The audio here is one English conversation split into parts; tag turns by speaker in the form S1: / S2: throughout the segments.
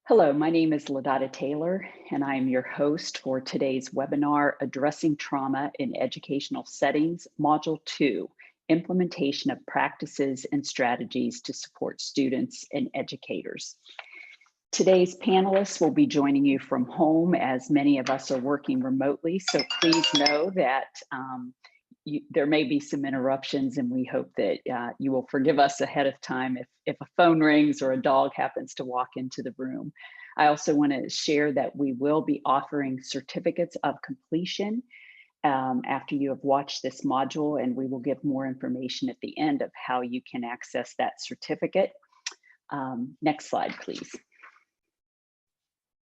S1: Hello, my name is Ladada Taylor, and I am your host for today's webinar, Addressing Trauma in Educational Settings, Module 2, Implementation of Practices and Strategies to Support Students and Educators. Today's panelists will be joining you from home, as many of us are working remotely, so please know that there may be some interruptions, and we hope that you will forgive us ahead of time if a phone rings or a dog happens to walk into the room. I also want to share that we will be offering certificates of completion after you have watched this module, and we will give more information at the end of how you can access that certificate. Next slide, please.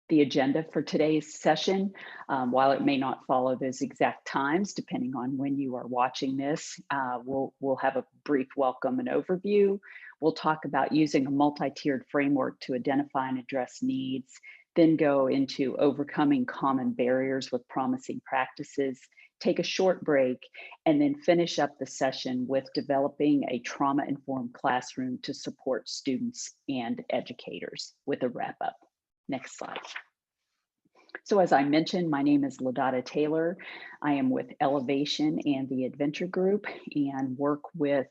S1: The agenda for today's session, while it may not follow those exact times, depending on when you are watching this, we'll have a brief welcome and overview. We'll talk about using a multi-tiered framework to identify and address needs, then go into overcoming common barriers with promising practices, take a short break, and then finish up the session with developing a trauma-informed classroom to support students and educators with a wrap-up. Next slide. So as I mentioned, my name is Ladada Taylor. I am with Elevation and the Adventure Group and work with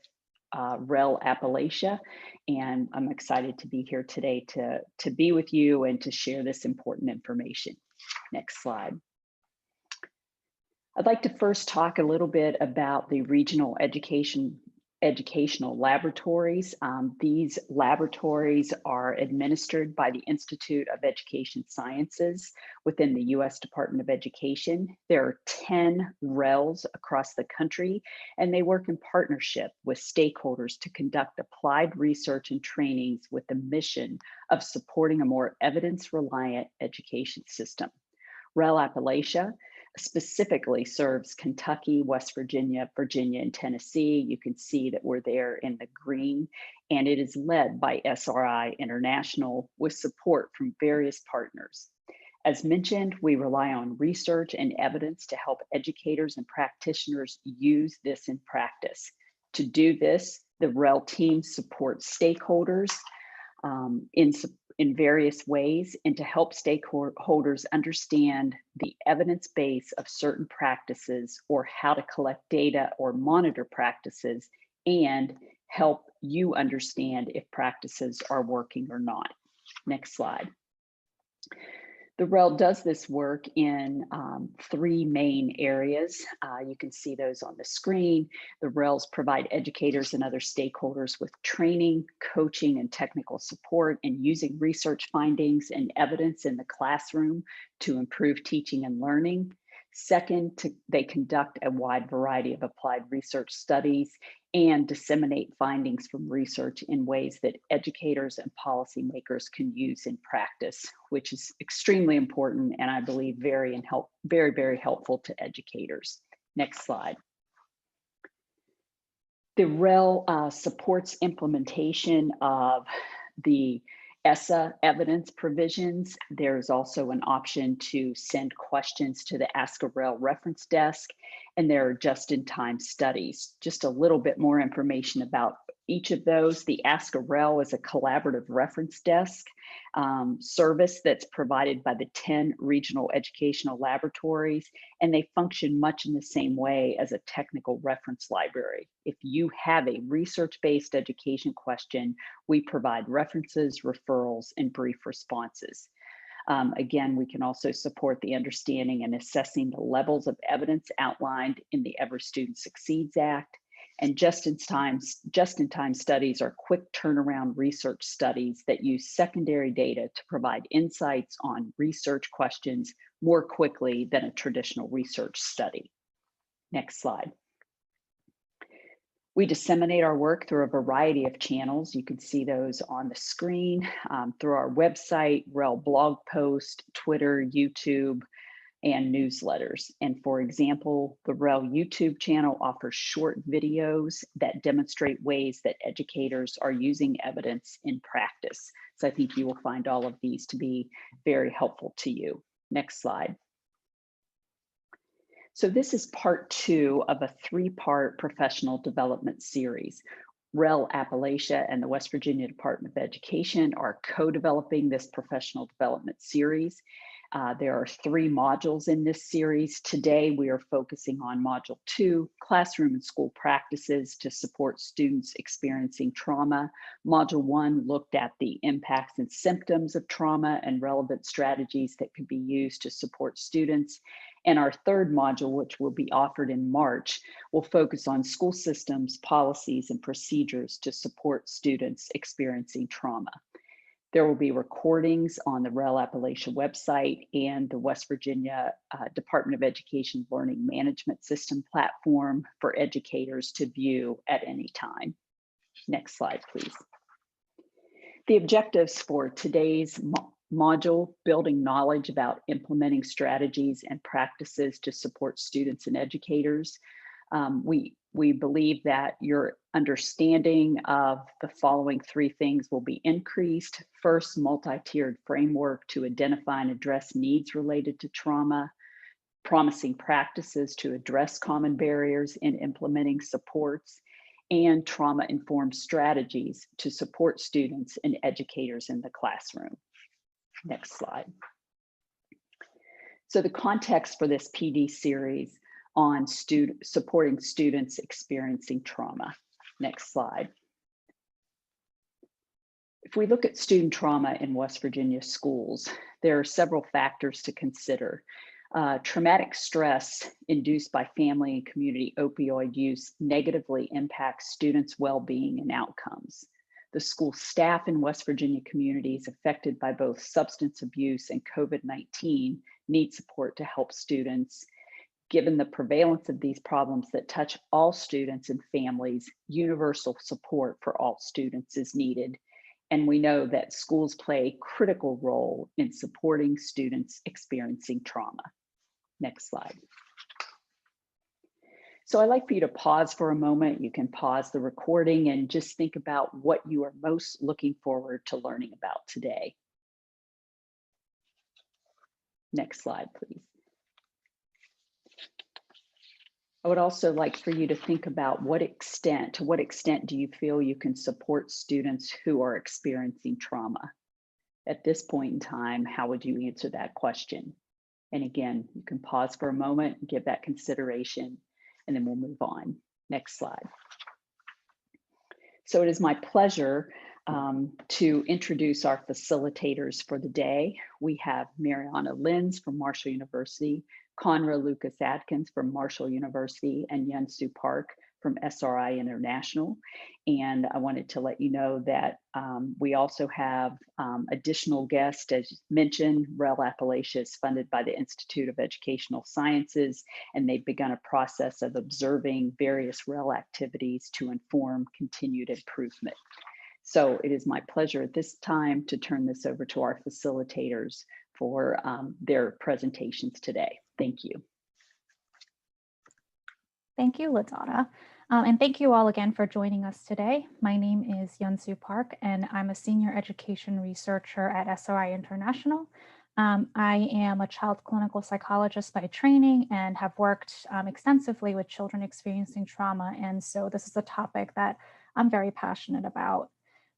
S1: REL Appalachia. And I'm excited to be here today to be with you and to share this important information. Next slide. I'd like to first talk a little bit about the regional educational laboratories. These laboratories are administered by the Institute of Education Sciences within the U.S. Department of Education. There are 10 RELs across the country, and they work in partnership with stakeholders to conduct applied research and trainings with the mission of supporting a more evidence-reliant education system. REL Appalachia specifically serves Kentucky, West Virginia, Virginia, and Tennessee. You can see that we're there in the green, and it is led by SRI International with support from various partners. As mentioned, we rely on research and evidence to help educators and practitioners use this in practice. To do this, the REL team supports stakeholders in various ways, and to help stakeholders understand the evidence base of certain practices or how to collect data or monitor practices, and help you understand if practices are working or not. Next slide. The REL does this work in 3 main areas. You can see those on the screen. The RELs provide educators and other stakeholders with training, coaching, and technical support in using research findings and evidence in the classroom to improve teaching and learning. Second, they conduct a wide variety of applied research studies and disseminate findings from research in ways that educators and policymakers can use in practice, which is extremely important and I believe very helpful to educators. Next slide. The REL supports implementation of the ESSA evidence provisions. There's also an option to send questions to the Ask a REL reference desk, and there are just-in-time studies. Just a little bit more information about each of those. The Ask a REL is a collaborative reference desk service that's provided by the 10 regional educational laboratories, and they function much in the same way as a technical reference library. If you have a research-based education question, we provide references, referrals, and brief responses. Again, we can also support the understanding and assessing the levels of evidence outlined in the Every Student Succeeds Act. And just-in-time studies are quick turnaround research studies that use secondary data to provide insights on research questions more quickly than a traditional research study. Next slide. We disseminate our work through a variety of channels. You can see those on the screen, through our website, REL blog post, Twitter, YouTube, and newsletters. And for example, the REL YouTube channel offers short videos that demonstrate ways that educators are using evidence in practice. So I think you will find all of these to be very helpful to you. Next slide. So this is part 2 of a 3-part professional development series. REL Appalachia and the West Virginia Department of Education are co-developing this professional development series. There are 3 modules in this series. Today, we are focusing on Module 2, Classroom and School Practices to support students experiencing trauma. Module 1 looked at the impacts and symptoms of trauma and relevant strategies that could be used to support students. And our 3rd module, which will be offered in March, will focus on school systems, policies, and procedures to support students experiencing trauma. There will be recordings on the REL Appalachia website and the West Virginia Department of Education Learning Management System platform for educators to view at any time. Next slide, please. The objectives for today's module, building knowledge about implementing strategies and practices to support students and educators. We believe that your understanding of the following 3 things will be increased. First, multi-tiered framework to identify and address needs related to trauma, promising practices to address common barriers in implementing supports, and trauma-informed strategies to support students and educators in the classroom. Next slide. So the context for this PD series on supporting students experiencing trauma. Next slide. If we look at student trauma in West Virginia schools, there are several factors to consider. Traumatic stress induced by family and community opioid use negatively impacts students' well-being and outcomes. The school staff in West Virginia communities affected by both substance abuse and COVID-19 need support to help students. Given the prevalence of these problems that touch all students and families, universal support for all students is needed. And we know that schools play a critical role in supporting students experiencing trauma. Next slide. So I'd like for you to pause for a moment. You can pause the recording and just think about what you are most looking forward to learning about today. Next slide, please. I would also like for you to think about to what extent do you feel you can support students who are experiencing trauma? At this point in time, how would you answer that question? And again, you can pause for a moment, give that consideration, and then we'll move on. Next slide. So it is my pleasure to introduce our facilitators for the day. We have Mariana Linz from Marshall University, Conra Lucas Atkins from Marshall University, and Yunsu Park from SRI International. And I wanted to let you know that we also have additional guests. As mentioned, REL Appalachia is funded by the Institute of Educational Sciences, and they've begun a process of observing various REL activities to inform continued improvement. So it is my pleasure at this time to turn this over to our facilitators for their presentations today. Thank you.
S2: Thank you, LaDonna. And thank you all again for joining us today. My name is Yunsu Park, and I'm a senior education researcher at SRI International. I am a child clinical psychologist by training and have worked extensively with children experiencing trauma. And so this is a topic that I'm very passionate about.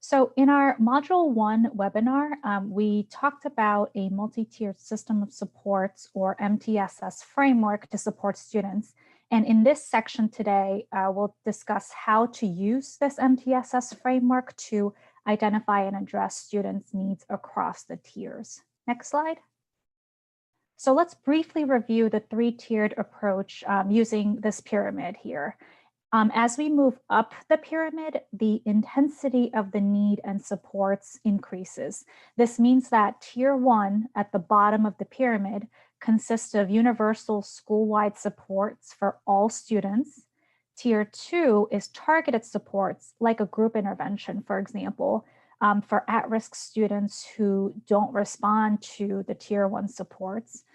S2: So in our Module 1 webinar, we talked about a multi-tiered system of supports, or MTSS framework, to support students. And in this section today, we'll discuss how to use this MTSS framework to identify and address students' needs across the tiers. Next slide. So let's briefly review the 3-tiered approach using this pyramid here. As we move up the pyramid, the intensity of the need and supports increases. This means that Tier 1 at the bottom of the pyramid consists of universal school-wide supports for all students. Tier 2 is targeted supports, like a group intervention, for example, for at-risk students who don't respond to the Tier 1 supports.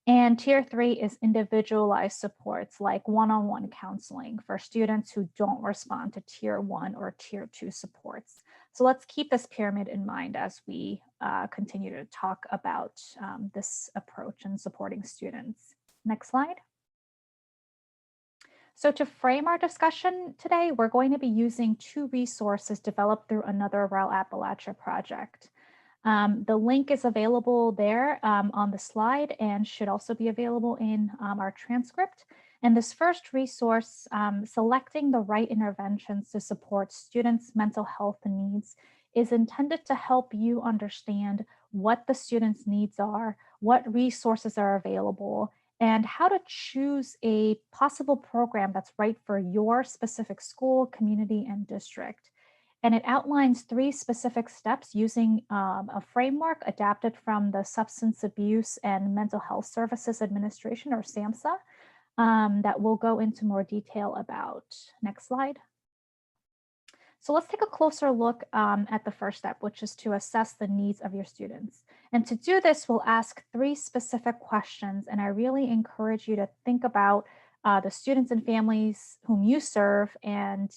S2: And Tier 3 is individualized supports, like one-on-one counseling for students who don't respond to Tier 1 or Tier 2 supports. So let's keep this pyramid in mind as we continue to talk about this approach in supporting students. Next slide. So to frame our discussion today, we're going to be using two resources developed through another REL Appalachia project. The link is available there on the slide and should also be available in our transcript. And this first resource, selecting the right interventions to support students' mental health needs, is intended to help you understand what the students' needs are, what resources are available, and how to choose a possible program that's right for your specific school, community, and district. And it outlines three specific steps using a framework adapted from the Substance Abuse and Mental Health Services Administration, or SAMHSA, that we'll go into more detail about. Next slide. So let's take a closer look at the first step, which is to assess the needs of your students. And to do this, we'll ask three specific questions. And I really encourage you to think about the students and families whom you serve and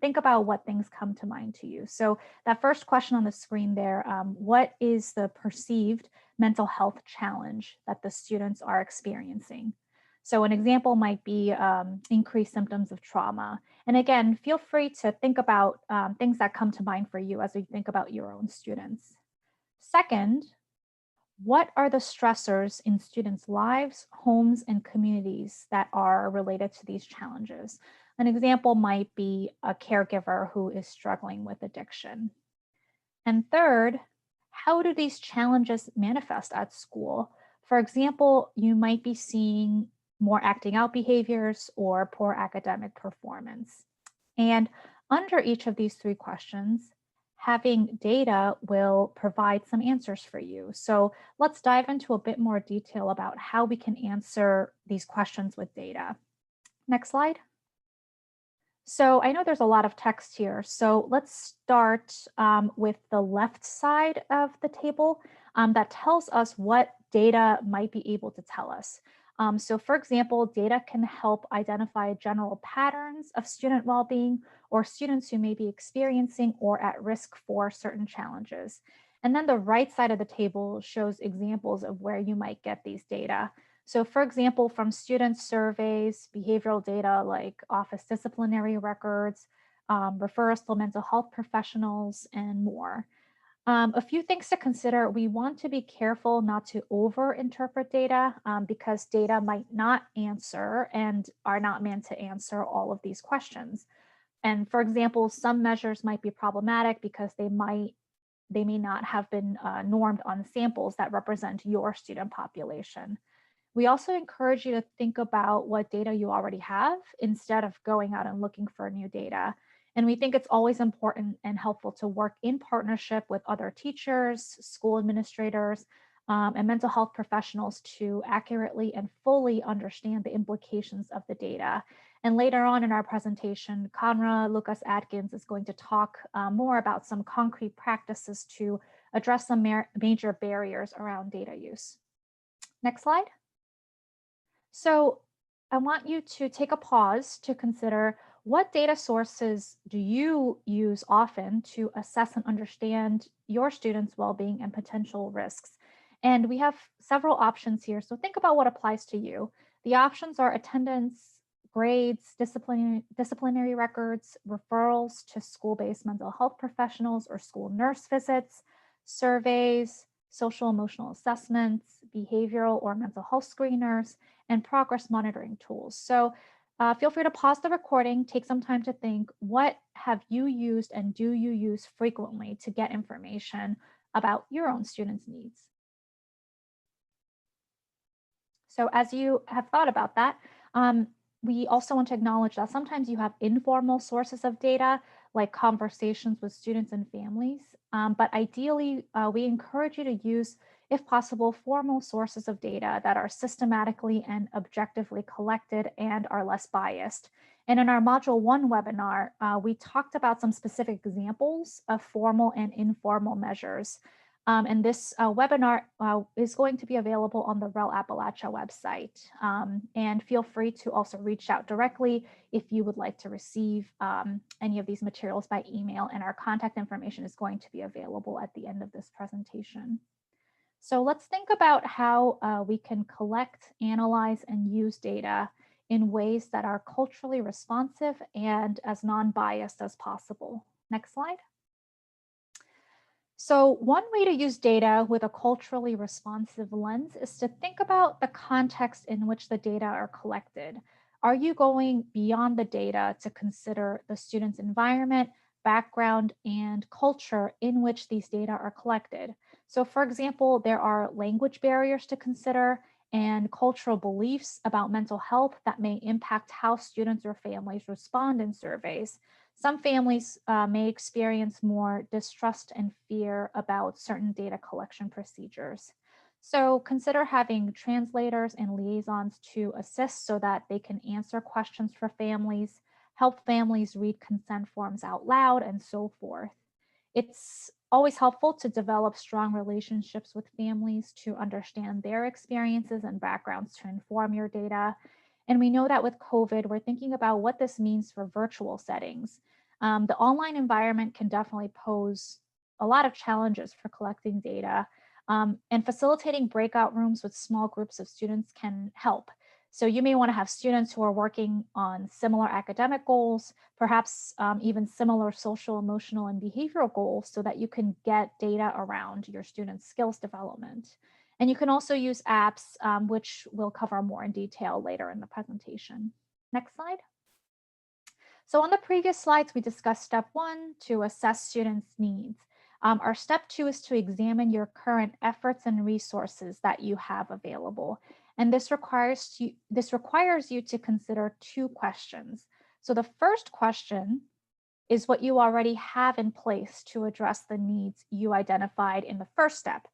S2: think about what things come to mind to you. So that first question on the screen there, what is the perceived mental health challenge that the students are experiencing? So an example might be increased symptoms of trauma. And again, feel free to think about things that come to mind for you as you think about your own students. Second, what are the stressors in students' lives, homes, and communities that are related to these challenges? An example might be a caregiver who is struggling with addiction. And third, how do these challenges manifest at school? For example, you might be seeing more acting out behaviors or poor academic performance. And under each of these three questions, having data will provide some answers for you. So let's dive into a bit more detail about how we can answer these questions with data. Next slide. So I know there's a lot of text here. So let's start with the left side of the table that tells us what data might be able to tell us. So for example, data can help identify general patterns of student well-being or students who may be experiencing or at risk for certain challenges. And then the right side of the table shows examples of where you might get these data. So for example, from student surveys, behavioral data like office disciplinary records, referrals to mental health professionals, and more. A few things to consider. We want to be careful not to over-interpret data because data might not answer and are not meant to answer all of these questions. And for example, some measures might be problematic because they may not have been normed on samples that represent your student population. We also encourage you to think about what data you already have instead of going out and looking for new data. And we think it's always important and helpful to work in partnership with other teachers, school administrators, and mental health professionals to accurately and fully understand the implications of the data. And later on in our presentation, Conra Lucas Atkins is going to talk more about some concrete practices to address some major barriers around data use. Next slide. So I want you to take a pause to consider, what data sources do you use often to assess and understand your students' well-being and potential risks? And we have several options here, so think about what applies to you. The options are attendance, grades, disciplinary records, referrals to school-based mental health professionals or school nurse visits, surveys, social emotional assessments, behavioral or mental health screeners, and progress monitoring tools. So feel free to pause the recording, take some time to think, what have you used and do you use frequently to get information about your own students' needs? So as you have thought about that, we also want to acknowledge that sometimes you have informal sources of data, like conversations with students and families. But ideally, we encourage you to use, if possible, formal sources of data that are systematically and objectively collected and are less biased. And in our Module 1 webinar, we talked about some specific examples of formal and informal measures. And this webinar is going to be available on the REL Appalachia website. And feel free to also reach out directly if you would like to receive any of these materials by email, and our contact information is going to be available at the end of this presentation. So let's think about how we can collect, analyze, and use data in ways that are culturally responsive and as non-biased as possible. Next slide. So one way to use data with a culturally responsive lens is to think about the context in which the data are collected. Are you going beyond the data to consider the student's environment, background, and culture in which these data are collected? So for example, there are language barriers to consider and cultural beliefs about mental health that may impact how students or families respond in surveys. Some families may experience more distrust and fear about certain data collection procedures. So consider having translators and liaisons to assist so that they can answer questions for families, help families read consent forms out loud, and so forth. It's always helpful to develop strong relationships with families to understand their experiences and backgrounds to inform your data. And we know that with COVID, we're thinking about what this means for virtual settings. The online environment can definitely pose a lot of challenges for collecting data, and facilitating breakout rooms with small groups of students can help. So you may want to have students who are working on similar academic goals, perhaps even similar social, emotional, and behavioral goals so that you can get data around your students' skills development. And you can also use apps, which we'll cover more in detail later in the presentation. Next slide. So on the previous slides, we discussed step 1 to assess students' needs. Our step 2 is to examine your current efforts and resources that you have available. And this requires you to consider 2 questions. So the first question is what you already have in place to address the needs you identified in the first step.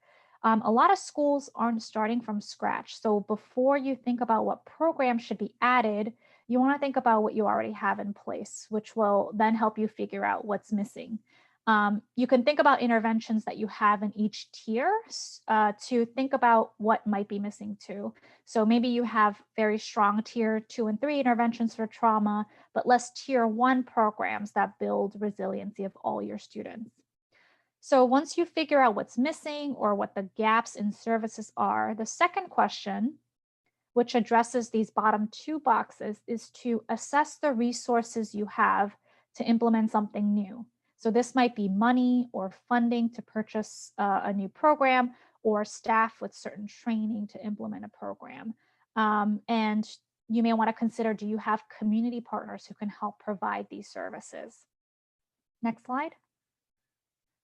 S2: A lot of schools aren't starting from scratch. So before you think about what programs should be added, you want to think about what you already have in place, which will then help you figure out what's missing. You can think about interventions that you have in each tier to think about what might be missing too. So maybe you have very strong tier 2 and 3 interventions for trauma, but less tier 1 programs that build resiliency of all your students. So once you figure out what's missing or what the gaps in services are, the second question, which addresses these bottom 2 boxes, is to assess the resources you have to implement something new. So this might be money or funding to purchase a new program, or staff with certain training to implement a program. And you may want to consider, do you have community partners who can help provide these services? Next slide.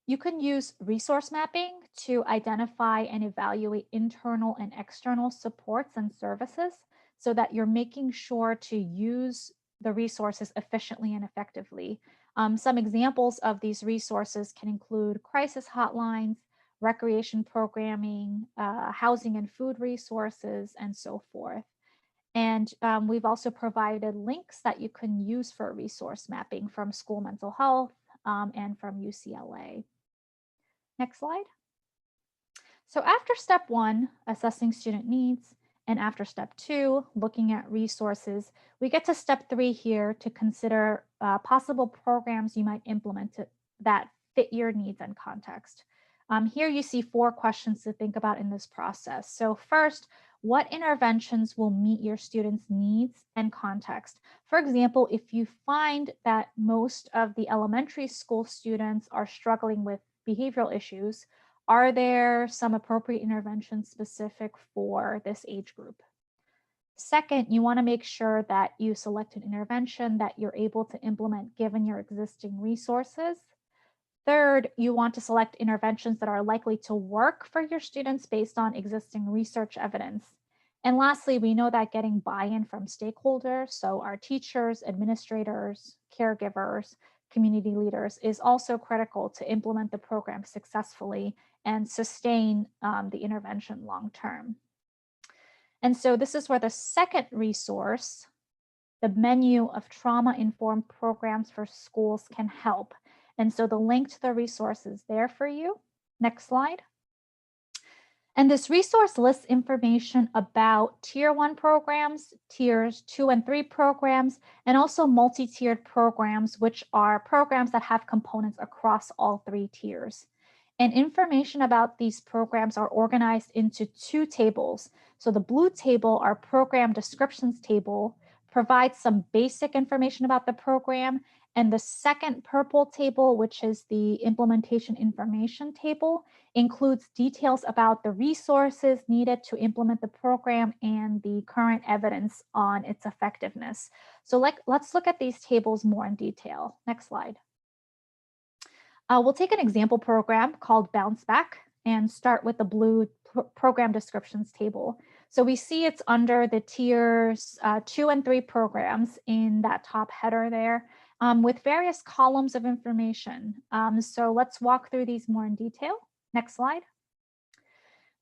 S2: You can use resource mapping to identify and evaluate internal and external supports and services so that you're making sure to use the resources efficiently and effectively. Some examples of these resources can include crisis hotlines, recreation programming, housing and food resources, and so forth. And we've also provided links that you can use for resource mapping from School Mental Health and from UCLA. Next slide. So after step 1, assessing student needs, and after step 2, looking at resources, we get to step 3 here to consider possible programs you might implement that fit your needs and context. Here you see 4 questions to think about in this process. So first, what interventions will meet your students' needs and context? For example, if you find that most of the elementary school students are struggling with behavioral issues, are there some appropriate interventions specific for this age group? Second, you want to make sure that you select an intervention that you're able to implement given your existing resources. Third, you want to select interventions that are likely to work for your students based on existing research evidence. And lastly, we know that getting buy-in from stakeholders, so our teachers, administrators, caregivers, community leaders, is also critical to implement the program successfully and sustain the intervention long-term. And so this is where the second resource, the menu of trauma-informed programs for schools, can help. And so the link to the resource is there for you. Next slide. And this resource lists information about tier 1 programs, tiers 2 and 3 programs, and also multi-tiered programs, which are programs that have components across all 3 tiers. And information about these programs are organized into 2 tables. So the blue table are program descriptions table provides some basic information about the program. And the second purple table, which is the implementation information table, includes details about the resources needed to implement the program and the current evidence on its effectiveness. So let's look at these tables more in detail. Next slide. We'll take an example program called Bounce Back and start with the blue program descriptions table. So we see it's under the tiers 2 and 3 programs in that top header there with various columns of information. So let's walk through these more in detail. Next slide.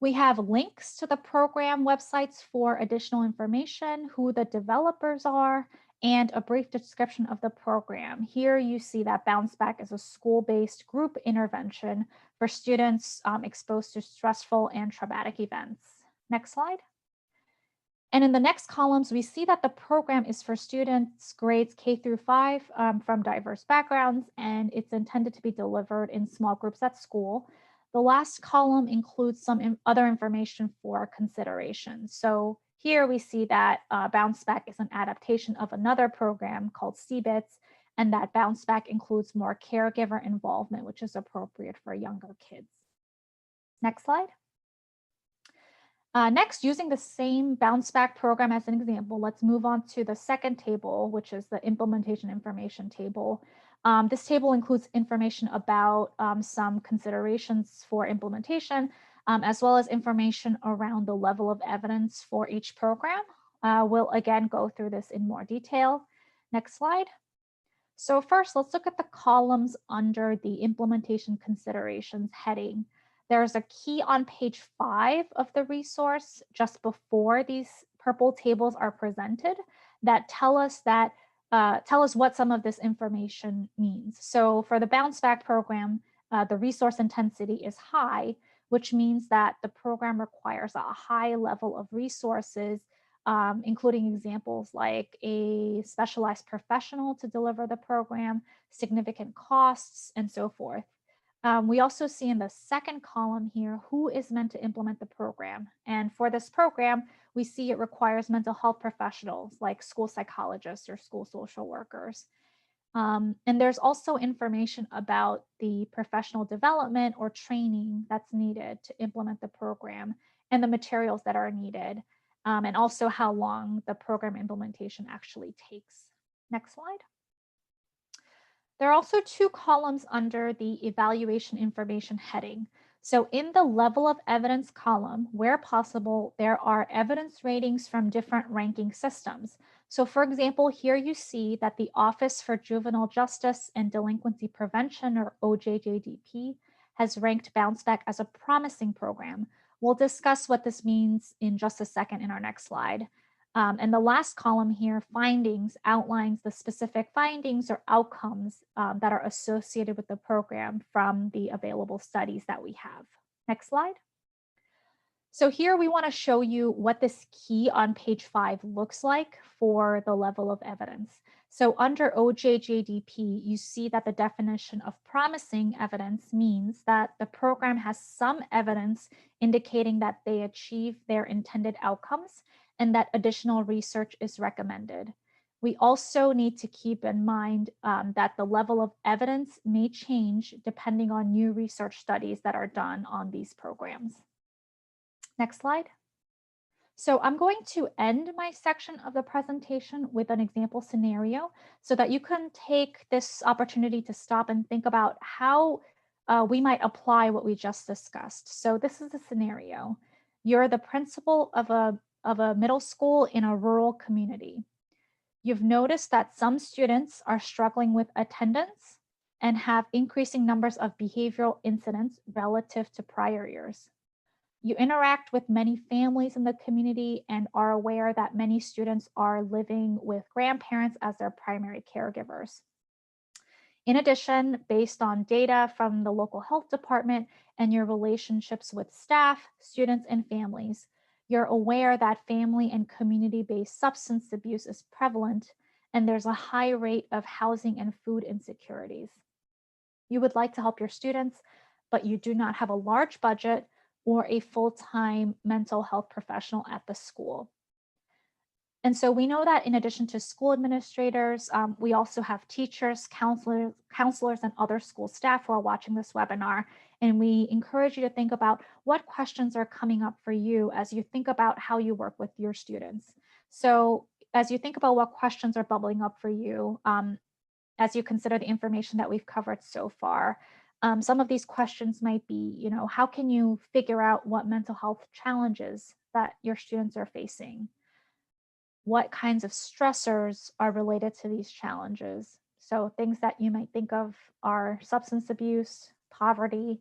S2: We have links to the program websites for additional information, who the developers are, and a brief description of the program. Here you see that Bounce Back is a school-based group intervention for students exposed to stressful and traumatic events. Next slide. And in the next columns, we see that the program is for students grades K through 5 from diverse backgrounds, and it's intended to be delivered in small groups at school. The last column includes some other information for consideration. So here we see that Bounce Back is an adaptation of another program called CBITS, and that Bounce Back includes more caregiver involvement, which is appropriate for younger kids. Next slide. Next, using the same Bounce Back program as an example, let's move on to the second table, which is the implementation information table. This table includes information about some considerations for implementation, as well as information around the level of evidence for each program. We'll again go through this in more detail. Next slide. So first, let's look at the columns under the implementation considerations heading. There's a key on page 5 of the resource just before these purple tables are presented that tell us what some of this information means. So for the Bounce Back program, the resource intensity is high, which means that the program requires a high level of resources, including examples like a specialized professional to deliver the program, significant costs, and so forth. We also see in the second column here who is meant to implement the program. And for this program, we see it requires mental health professionals like school psychologists or school social workers. And there's also information about the professional development or training that's needed to implement the program and the materials that are needed, and also how long the program implementation actually takes. Next slide. There are also 2 columns under the evaluation information heading. So in the level of evidence column, where possible, there are evidence ratings from different ranking systems. So for example, here you see that the Office for Juvenile Justice and Delinquency Prevention, or OJJDP, has ranked Bounce Back as a promising program. We'll discuss what this means in just a second in our next slide. And the last column here, findings, outlines the specific findings or outcomes that are associated with the program from the available studies that we have. Next slide. So here we want to show you what this key on page 5 looks like for the level of evidence. So under OJJDP, you see that the definition of promising evidence means that the program has some evidence indicating that they achieve their intended outcomes and that additional research is recommended. We also need to keep in mind that the level of evidence may change depending on new research studies that are done on these programs. Next slide. So I'm going to end my section of the presentation with an example scenario so that you can take this opportunity to stop and think about how we might apply what we just discussed. So this is a scenario. You're the principal of a middle school in a rural community. You've noticed that some students are struggling with attendance and have increasing numbers of behavioral incidents relative to prior years. You interact with many families in the community and are aware that many students are living with grandparents as their primary caregivers. In addition, based on data from the local health department and your relationships with staff, students, and families, you're aware that family and community-based substance abuse is prevalent, and there's a high rate of housing and food insecurities. You would like to help your students, but you do not have a large budget or a full-time mental health professional at the school. And so we know that in addition to school administrators, we also have teachers, counselors, and other school staff who are watching this webinar. And we encourage you to think about what questions are coming up for you as you think about how you work with your students. So as you think about what questions are bubbling up for you, as you consider the information that we've covered so far, some of these questions might be, how can you figure out what mental health challenges that your students are facing? What kinds of stressors are related to these challenges? So things that you might think of are substance abuse, poverty,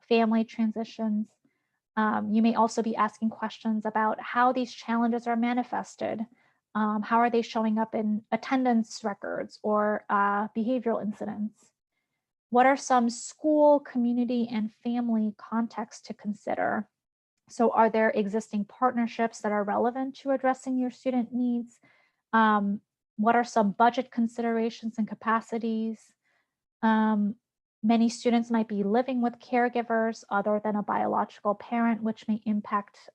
S2: family transitions. You may also be asking questions about how these challenges are manifested. How are they showing up in attendance records or behavioral incidents? What are some school, community, and family contexts to consider? So are there existing partnerships that are relevant to addressing your student needs? What are some budget considerations and capacities? Many students might be living with caregivers other than a biological parent, which may impact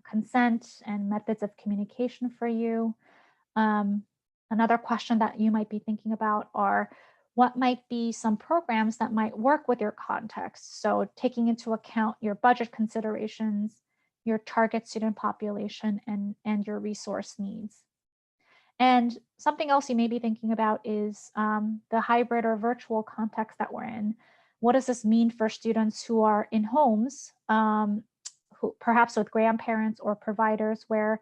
S2: consent and methods of communication for you. Another question that you might be thinking about are what might be some programs that might work with your context. So taking into account your budget considerations, your target student population, and your resource needs. And something else you may be thinking about is the hybrid or virtual context that we're in. What does this mean for students who are in homes, who perhaps with grandparents or providers where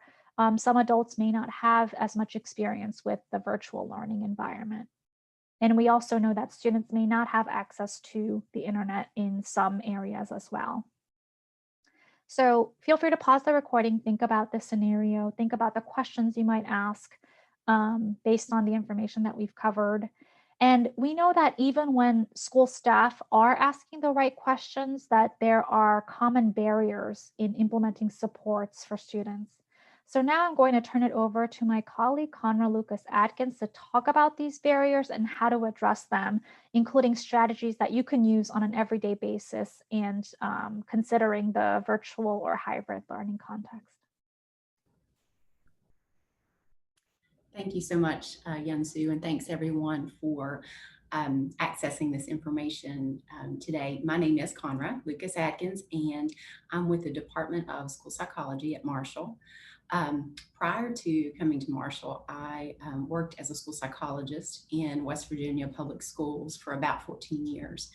S2: some adults may not have as much experience with the virtual learning environment? And we also know that students may not have access to the internet in some areas as well. So feel free to pause the recording, think about the scenario, think about the questions you might ask based on the information that we've covered. And we know that even when school staff are asking the right questions, that there are common barriers in implementing supports for students. So now I'm going to turn it over to my colleague, Conra Lucas Atkins, to talk about these barriers and how to address them, including strategies that you can use on an everyday basis and considering the virtual or hybrid learning context.
S3: Thank you so much, Yunsu, and thanks everyone for accessing this information today. My name is Conra Lucas Atkins, and I'm with the Department of School Psychology at Marshall. Prior to coming to Marshall, I worked as a school psychologist in West Virginia public schools for about 14 years.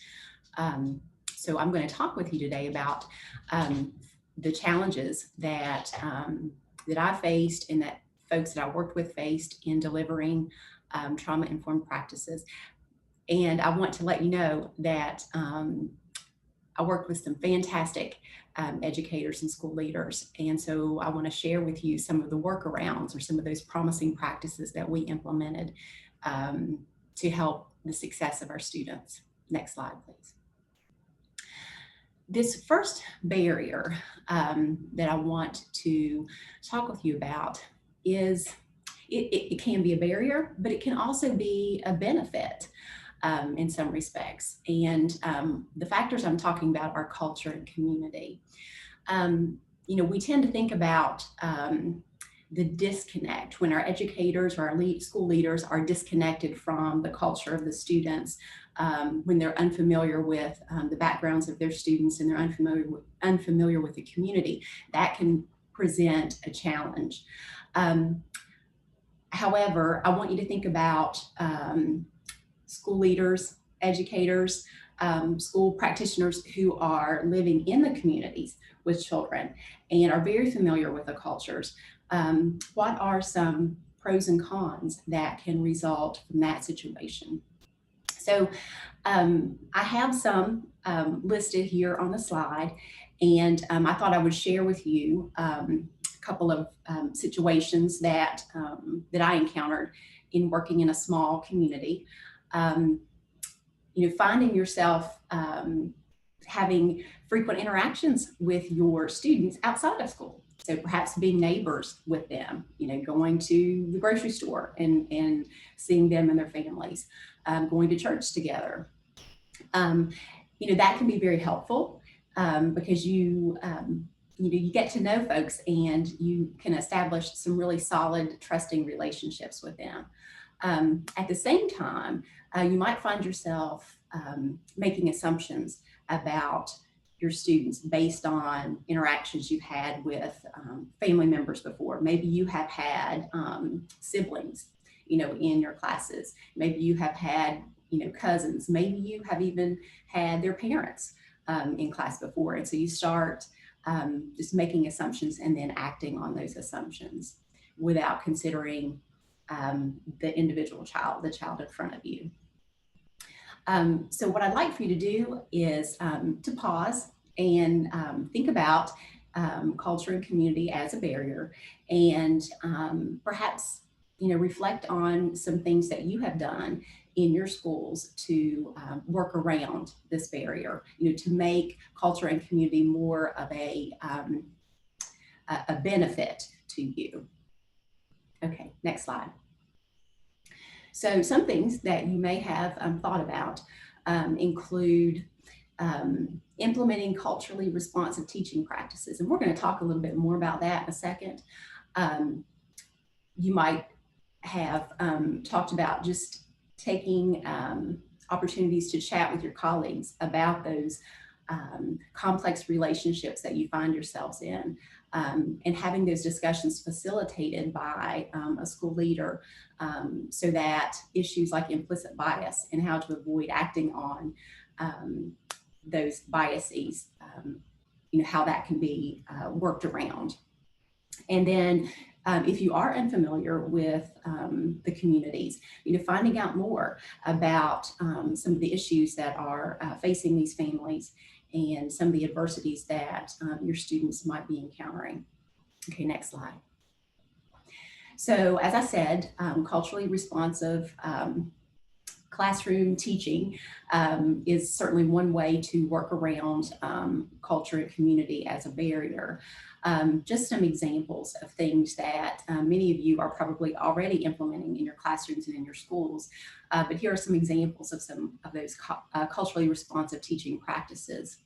S3: So I'm going to talk with you today about the challenges that, that I faced and that folks that I worked with faced in delivering trauma-informed practices. And I want to let you know that I worked with some fantastic educators and school leaders. And so I want to share with you some of the workarounds or some of those promising practices that we implemented to help the success of our students. Next slide, please. This first barrier that I want to talk with you about is it can be a barrier, but it can also be a benefit in some respects. And the factors I'm talking about are culture and community. You know, we tend to think about the disconnect when our educators or our school leaders are disconnected from the culture of the students, when they're unfamiliar with the backgrounds of their students and they're unfamiliar with the community. That can present a challenge. However, I want you to think about school leaders, educators, school practitioners who are living in the communities with children and are very familiar with the cultures. What are some pros and cons that can result from that situation? So I have some listed here on the slide, and I thought I would share with you a couple of situations that, that I encountered in working in a small community. You know, finding yourself having frequent interactions with your students outside of school. So perhaps being neighbors with them, you know, going to the grocery store and seeing them and their families, going to church together. You know, that can be very helpful because you you get to know folks and you can establish some really solid, trusting relationships with them. At the same time, you might find yourself making assumptions about your students based on interactions you've had with family members before. Maybe you have had siblings, in your classes. Maybe you have had, cousins. Maybe you have even had their parents in class before. And so you start just making assumptions and then acting on those assumptions without considering the individual child, the child in front of you. So what I'd like for you to do is to pause and think about culture and community as a barrier, and perhaps reflect on some things that you have done in your schools to work around this barrier, to make culture and community more of a benefit to you. Okay, next slide. So some things that you may have thought about include implementing culturally responsive teaching practices. And we're going to talk a little bit more about that in a second. You might have talked about just taking opportunities to chat with your colleagues about those complex relationships that you find yourselves in, and having those discussions facilitated by a school leader, so that issues like implicit bias and how to avoid acting on those biases, how that can be worked around. And then if you are unfamiliar with the communities, finding out more about some of the issues that are facing these families and some of the adversities that your students might be encountering. Okay, next slide. So as I said, culturally responsive classroom teaching is certainly one way to work around culture and community as a barrier. Just some examples of things that many of you are probably already implementing in your classrooms and in your schools, but here are some examples of some of those culturally responsive teaching practices.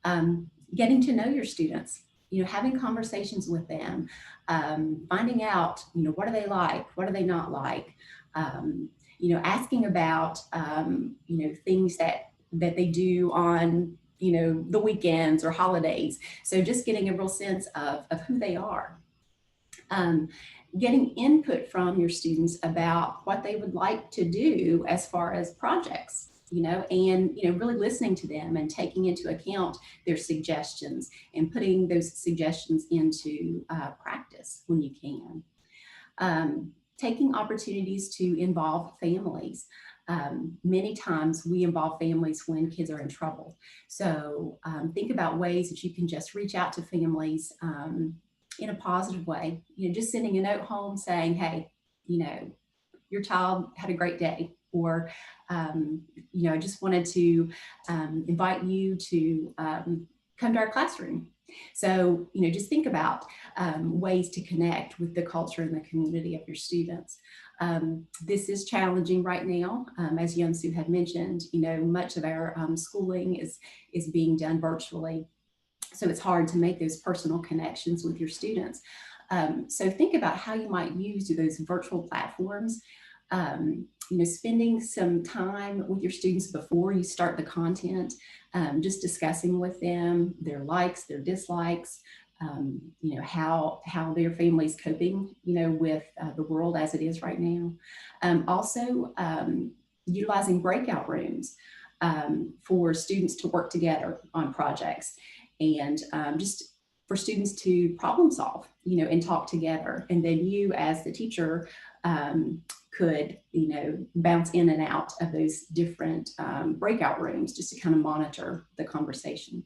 S3: Getting to know your students, having conversations with them, finding out, what are they like, what are they not like, asking about, things that they do on, the weekends or holidays. So just getting a real sense of who they are. Getting input from your students about what they would like to do as far as projects, and, really listening to them and taking into account their suggestions and putting those suggestions into practice when you can. Taking opportunities to involve families. Many times we involve families when kids are in trouble. So think about ways that you can just reach out to families in a positive way. Just sending a note home saying, hey, your child had a great day, or I just wanted to invite you to come to our classroom. So, just think about ways to connect with the culture and the community of your students. This is challenging right now. As Yunsu had mentioned, much of our schooling is being done virtually. So it's hard to make those personal connections with your students. So think about how you might use those virtual platforms. Spending some time with your students before you start the content, just discussing with them their likes, their dislikes, how their family's coping, with the world as it is right now. Also, utilizing breakout rooms for students to work together on projects, and just for students to problem solve, and talk together. And then you as the teacher could, bounce in and out of those different breakout rooms just to kind of monitor the conversation.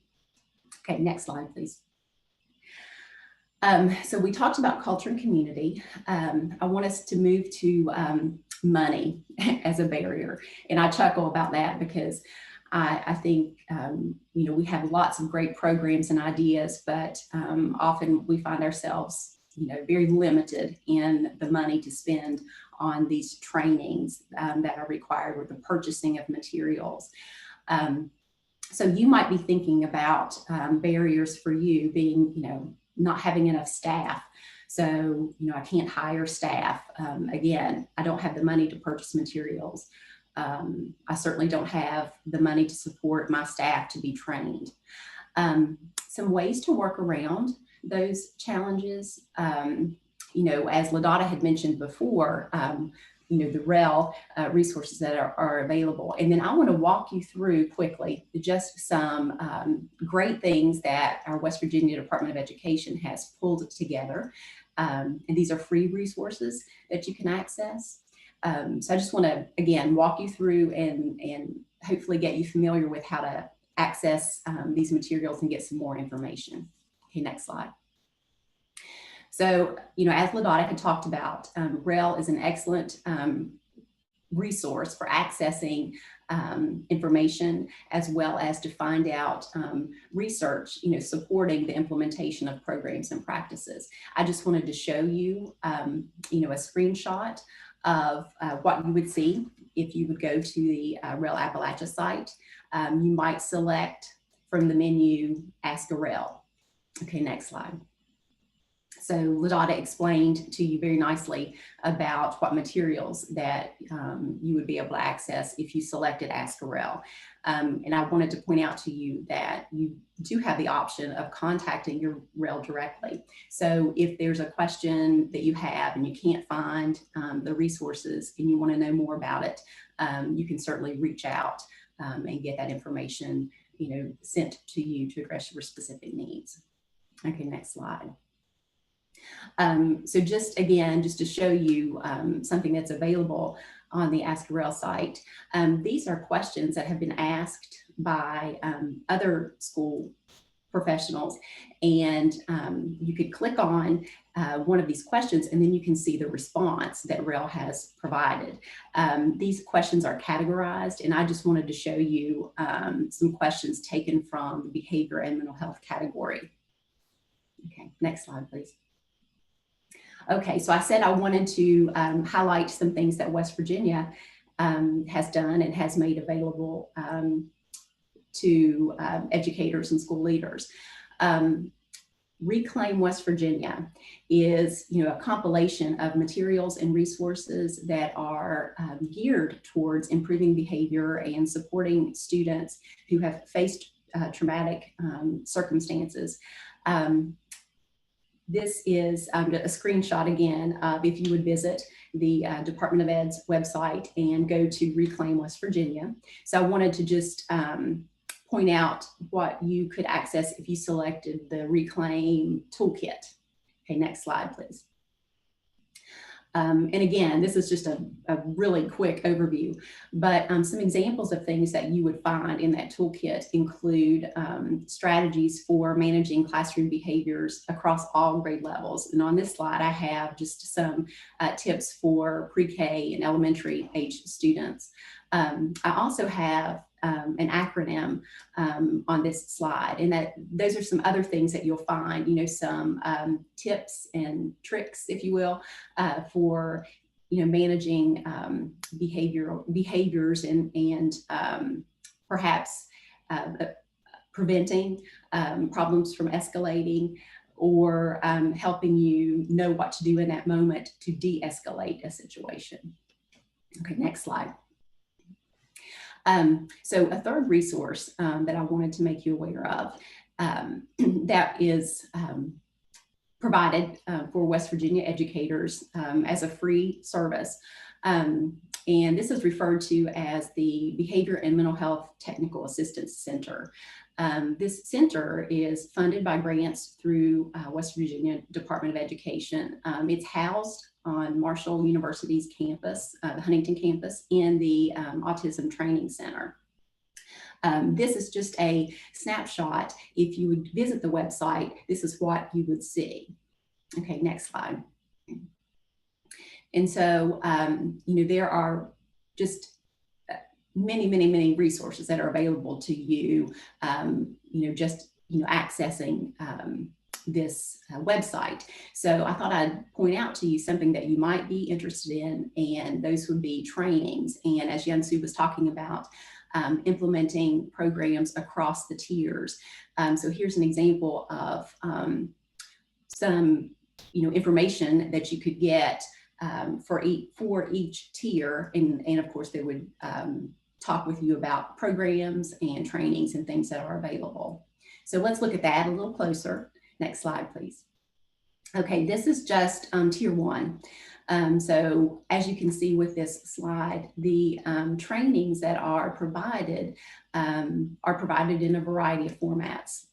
S3: Okay, next slide, please. So we talked about culture and community. I want us to move to money as a barrier. And I chuckle about that because I think, we have lots of great programs and ideas, but often we find ourselves, very limited in the money to spend on these trainings that are required, or the purchasing of materials. So you might be thinking about barriers for you being, not having enough staff. So, I can't hire staff. Again, I don't have the money to purchase materials. I certainly don't have the money to support my staff to be trained. Some ways to work around those challenges, as LaDotta had mentioned before, the REL resources that are available. And then I want to walk you through quickly just some great things that our West Virginia Department of Education has pulled together. And these are free resources that you can access. So I just want to, again, walk you through and hopefully get you familiar with how to access these materials and get some more information. Okay, next slide. So, as LaDotta had talked about, REL is an excellent resource for accessing information, as well as to find out research, supporting the implementation of programs and practices. I just wanted to show you, a screenshot of what you would see if you would go to the REL Appalachia site. You might select from the menu, Ask a REL. Okay, next slide. So LaDotta explained to you very nicely about what materials that you would be able to access if you selected Ask a REL. And I wanted to point out to you that you do have the option of contacting your REL directly. So if there's a question that you have and you can't find the resources and you want to know more about it, you can certainly reach out and get that information, sent to you to address your specific needs. Okay, next slide. So just to show you something that's available on the Ask a REL site. These are questions that have been asked by other school professionals, and you could click on one of these questions and then you can see the response that REL has provided. These questions are categorized, and I just wanted to show you some questions taken from the behavior and mental health category. Okay, next slide, please. Okay, so I said I wanted to highlight some things that West Virginia has done and has made available to educators and school leaders. Reclaim West Virginia is, a compilation of materials and resources that are geared towards improving behavior and supporting students who have faced traumatic circumstances. This is a screenshot again of if you would visit the Department of Ed's website and go to Reclaim West Virginia. So I wanted to just point out what you could access if you selected the Reclaim Toolkit. Okay, next slide, please. And again, this is just a really quick overview, but some examples of things that you would find in that toolkit include strategies for managing classroom behaviors across all grade levels. And on this slide, I have just some tips for pre-K and elementary age students. I also have an acronym on this slide, and those are some other things that you'll find, some tips and tricks, if you will, for managing behaviors and perhaps preventing problems from escalating, or helping you know what to do in that moment to de-escalate a situation. Okay, next slide. So a third resource that I wanted to make you aware of that is provided for West Virginia educators as a free service. And this is referred to as the Behavior and Mental Health Technical Assistance Center. This center is funded by grants through West Virginia Department of Education. It's housed on Marshall University's campus, the Huntington campus, in the Autism Training Center. This is just a snapshot. If you would visit the website, this is what you would see. Okay, next slide. And so, there are just many resources that are available to you, accessing this website. So I thought I'd point out to you something that you might be interested in, and those would be trainings. And as Yansu was talking about, implementing programs across the tiers. So here's an example of some information that you could get for each tier, and of course they would talk with you about programs and trainings and things that are available. So let's look at that a little closer. Next slide, please. Okay, this is just tier 1. So as you can see with this slide, the trainings that are provided in a variety of formats.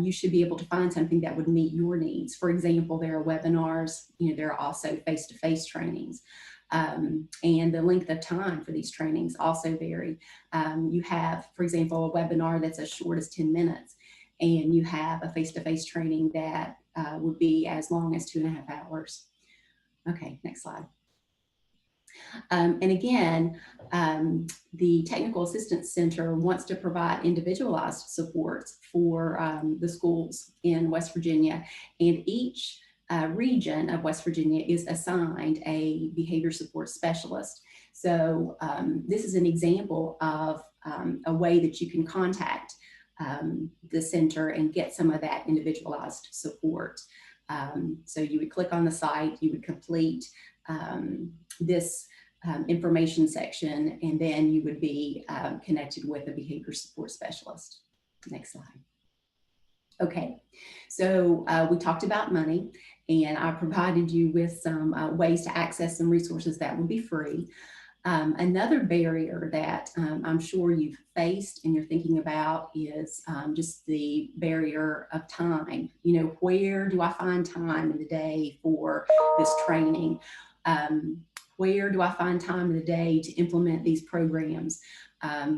S3: You should be able to find something that would meet your needs. For example, there are webinars, there are also face-to-face trainings. And the length of time for these trainings also vary. You have, for example, a webinar that's as short as 10 minutes, and you have a face-to-face training that would be as long as 2.5 hours. Okay, next slide. And again, the Technical Assistance Center wants to provide individualized supports for the schools in West Virginia, and each region of West Virginia is assigned a behavior support specialist. So this is an example of a way that you can contact the center and get some of that individualized support. So you would click on the site, you would complete this information section, and then you would be connected with a behavior support specialist. Next slide. Okay, so we talked about money, and I provided you with some ways to access some resources that will be free. Another barrier that I'm sure you've faced and you're thinking about is just the barrier of time. Where do I find time in the day for this training? Where do I find time in the day to implement these programs?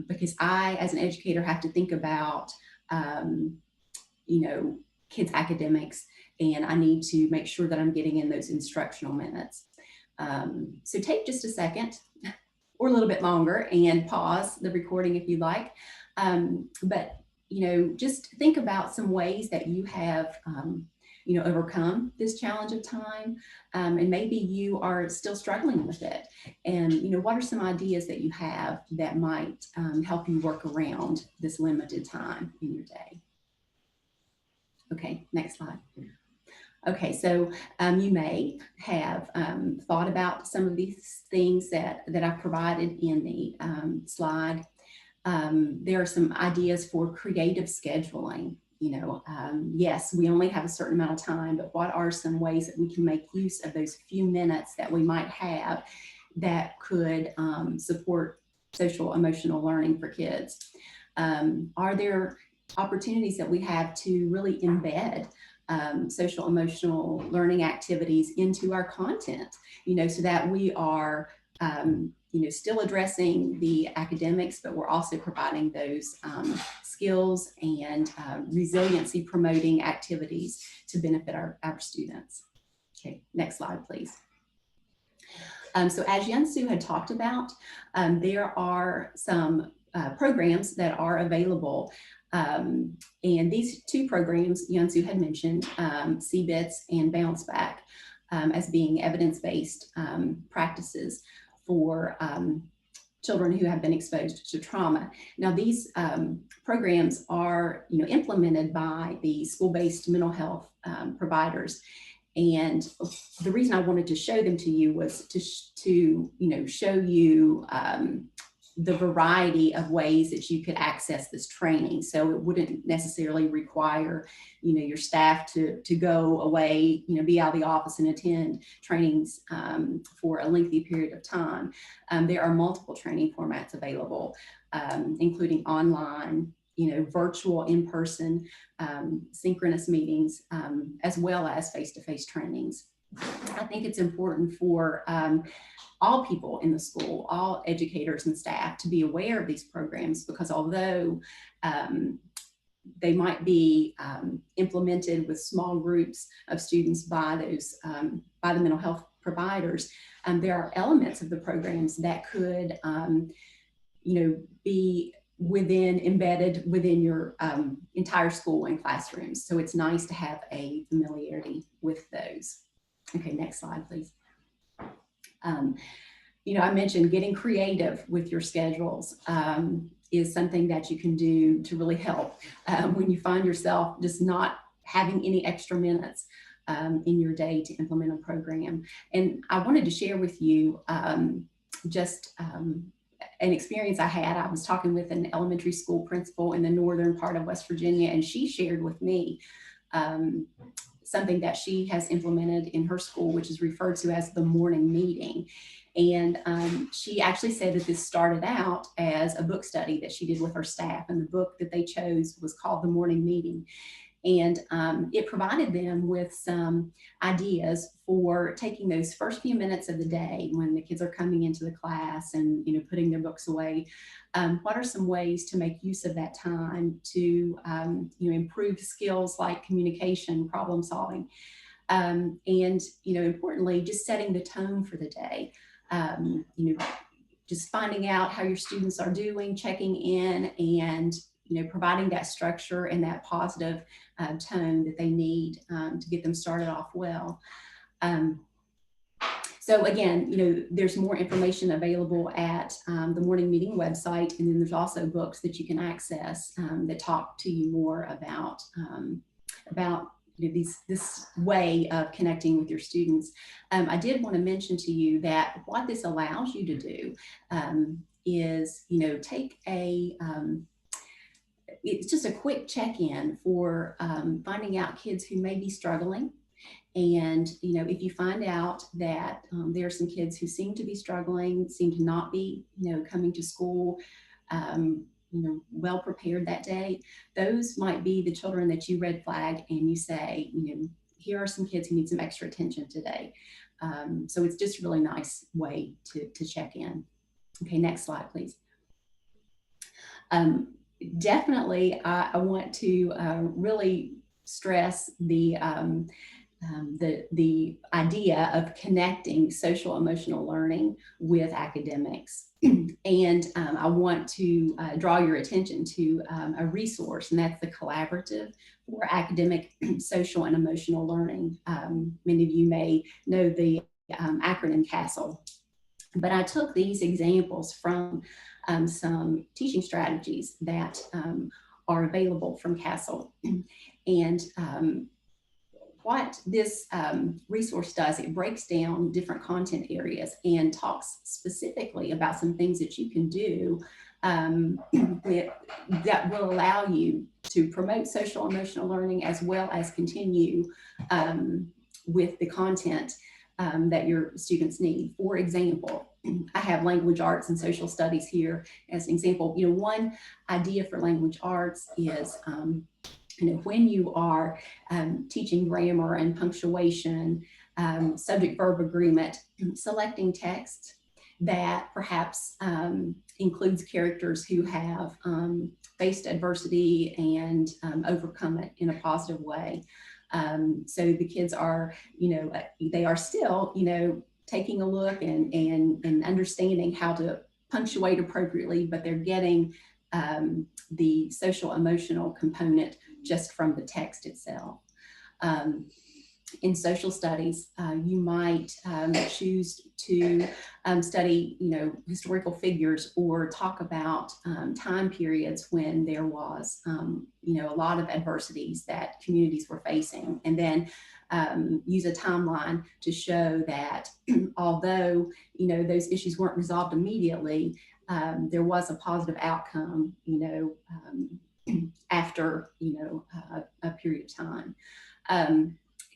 S3: Because I, as an educator, have to think about, kids' academics, and I need to make sure that I'm getting in those instructional minutes. So take just a second or a little bit longer and pause the recording if you like. But just think about some ways that you have overcome this challenge of time, and maybe you are still struggling with it. And what are some ideas that you have that might help you work around this limited time in your day? Okay, next slide. Okay, so you may have thought about some of these things that I've provided in the slide. There are some ideas for creative scheduling. Yes, we only have a certain amount of time, but what are some ways that we can make use of those few minutes that we might have that could support social emotional learning for kids? Are there opportunities that we have to really embed social emotional learning activities into our content, so that we are, still addressing the academics, but we're also providing those skills and resiliency promoting activities to benefit our students. Okay, next slide, please. So as Yansu had talked about, there are some programs that are available. And these two programs Yansu had mentioned, CBITS and Bounce Back, as being evidence-based practices for children who have been exposed to trauma. Now these programs are implemented by the school-based mental health providers. And the reason I wanted to show them to you was to show you the variety of ways that you could access this training. So it wouldn't necessarily require, your staff to go away, be out of the office and attend trainings for a lengthy period of time. There are multiple training formats available, including online, virtual, in-person, synchronous meetings, as well as face-to-face trainings. I think it's important for all people in the school, all educators and staff, to be aware of these programs, because although they might be implemented with small groups of students by those by the mental health providers, there are elements of the programs that could be embedded within your entire school and classrooms. So it's nice to have a familiarity with those. Okay, next slide, please. You know, I mentioned getting creative with your schedules is something that you can do to really help when you find yourself just not having any extra minutes in your day to implement a program. And I wanted to share with you just an experience I had. I was talking with an elementary school principal in the northern part of West Virginia, and she shared with me something that she has implemented in her school, which is referred to as the morning meeting. And she actually said that this started out as a book study that she did with her staff, and the book that they chose was called The Morning Meeting. And it provided them with some ideas for taking those first few minutes of the day when the kids are coming into the class and, you know, putting their books away. What are some ways to make use of that time to, you know, improve skills like communication, problem solving, and, you know, importantly, just setting the tone for the day. You know, just finding out how your students are doing, checking in, and, you know, providing that structure and that positive tone that they need to get them started off well. So again, you know, there's more information available at the morning meeting website, and then there's also books that you can access that talk to you more about you know, this way of connecting with your students. I did want to mention to you that what this allows you to do is, you know, take it's just a quick check-in for finding out kids who may be struggling. And, you know, if you find out that there are some kids who seem to be struggling, seem to not be, you know, coming to school, you know, well prepared that day, those might be the children that you red flag and you say, you know, here are some kids who need some extra attention today. So it's just a really nice way to check in. Okay, next slide, please. Definitely, I want to really stress the idea of connecting social emotional learning with academics. And I want to draw your attention to a resource, and that's the Collaborative for Academic, Social, and Emotional Learning. Many of you may know the acronym CASEL, but I took these examples from some teaching strategies that are available from CASEL. And what this resource does, it breaks down different content areas and talks specifically about some things that you can do that will allow you to promote social emotional learning as well as continue with the content that your students need. For example, I have language arts and social studies here as an example. You know, one idea for language arts is you know, when you are teaching grammar and punctuation, subject-verb agreement, selecting text that perhaps includes characters who have faced adversity and overcome it in a positive way. So the kids are, you know, they are still, you know, taking a look and understanding how to punctuate appropriately, but they're getting the social emotional component just from the text itself. In social studies, you might choose to study, you know, historical figures or talk about time periods when there was, you know, a lot of adversities that communities were facing, and then use a timeline to show that although, you know, those issues weren't resolved immediately, there was a positive outcome, you know, after, you know, a period of time.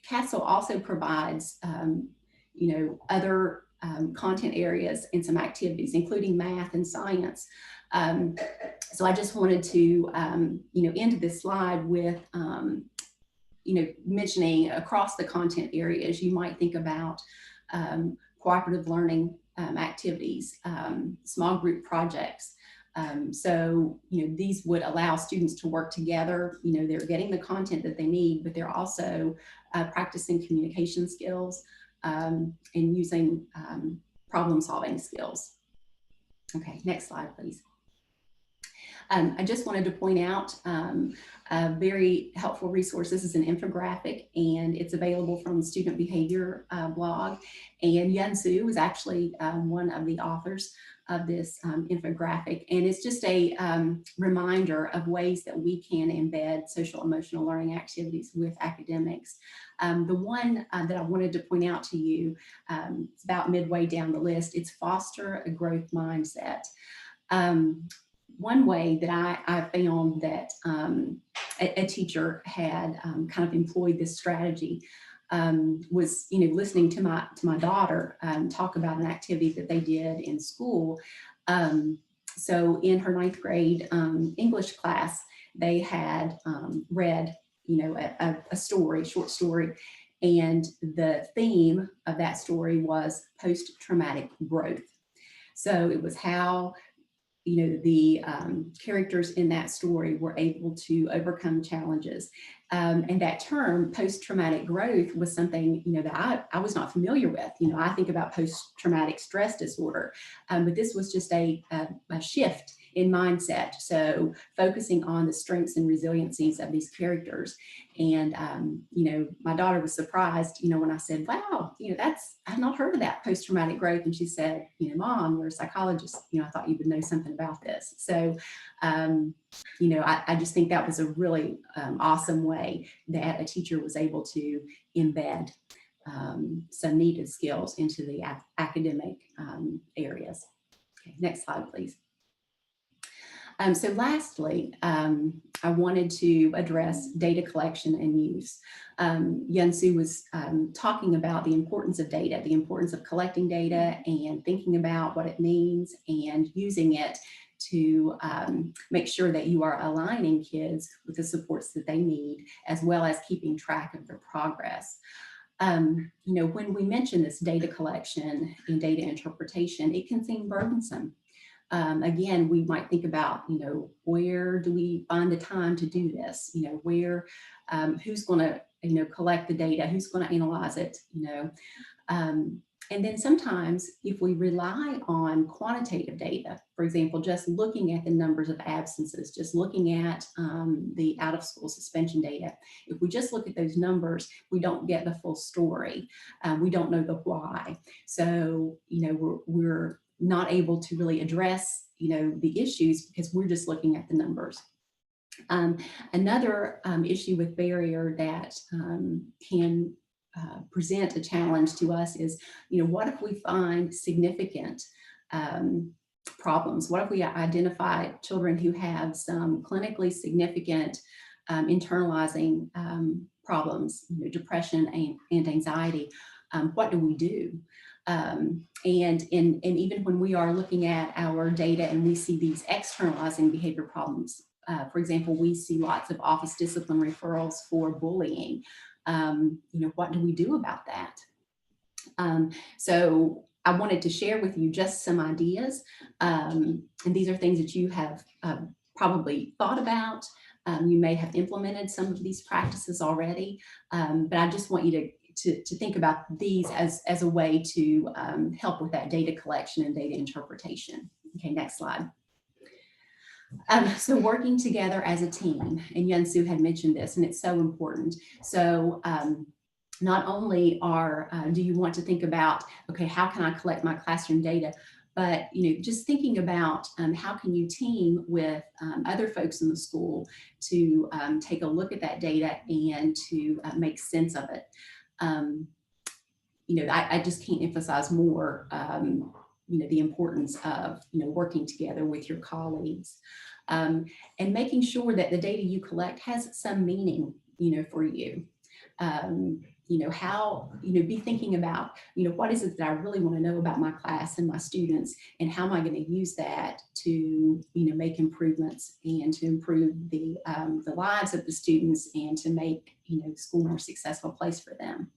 S3: CASEL also provides, you know, other content areas and some activities, including math and science. So I just wanted to, you know, end this slide with, you know, mentioning across the content areas, you might think about cooperative learning activities, small group projects. So, you know, these would allow students to work together. You know, they're getting the content that they need, but they're also practicing communication skills and using problem solving skills. Okay, next slide, please. I just wanted to point out a very helpful resource. This is an infographic, and it's available from the Student Behavior blog. And Yun-Soo was actually one of the authors of this infographic. And it's just a reminder of ways that we can embed social emotional learning activities with academics. The one that I wanted to point out to you, it's about midway down the list, it's foster a growth mindset. One way that I found that a teacher had kind of employed this strategy was, listening to my daughter talk about an activity that they did in school. So in her 9th grade English class, they had read, a story, short story, and the theme of that story was post-traumatic growth. So it was how the characters in that story were able to overcome challenges. And that term, post-traumatic growth, was something, that I was not familiar with. I think about post-traumatic stress disorder, but this was just a shift in mindset. So focusing on the strengths and resiliencies of these characters. And, my daughter was surprised, when I said, wow, I've not heard of that post-traumatic growth. And she said, Mom, you're a psychologist, I thought you would know something about this. So, I just think that was a really awesome way that a teacher was able to embed some needed skills into the academic areas. Okay, next slide, please. So lastly, I wanted to address data collection and use. Yun-Soo was talking about the importance of data, the importance of collecting data and thinking about what it means and using it to make sure that you are aligning kids with the supports that they need, as well as keeping track of their progress. When we mention this data collection and data interpretation, it can seem burdensome. Again, we might think about, where do we find the time to do this? Who's going to, collect the data? Who's going to analyze it? And then sometimes if we rely on quantitative data, for example, just looking at the numbers of absences, just looking at the out-of-school suspension data, if we just look at those numbers, we don't get the full story. We don't know the why. So, we're not able to really address, the issues because we're just looking at the numbers. Another issue with barrier that can present a challenge to us is, what if we find significant problems? What if we identify children who have some clinically significant internalizing problems, depression and anxiety? What do we do? And even when we are looking at our data and we see these externalizing behavior problems, for example, we see lots of office discipline referrals for bullying. What do we do about that? So I wanted to share with you just some ideas. And these are things that you have probably thought about. You may have implemented some of these practices already, but I just want you to think about these as a way to help with that data collection and data interpretation. Okay, next slide. So working together as a team, and Yun-Soo had mentioned this, and it's so important. So not only do you want to think about, okay, how can I collect my classroom data, but just thinking about how can you team with other folks in the school to take a look at that data and to make sense of it. I just can't emphasize more, the importance of, working together with your colleagues and making sure that the data you collect has some meaning, for you. Be thinking about, what is it that I really want to know about my class and my students, and how am I going to use that to, make improvements and to improve the lives of the students and to make, school a more successful place for them.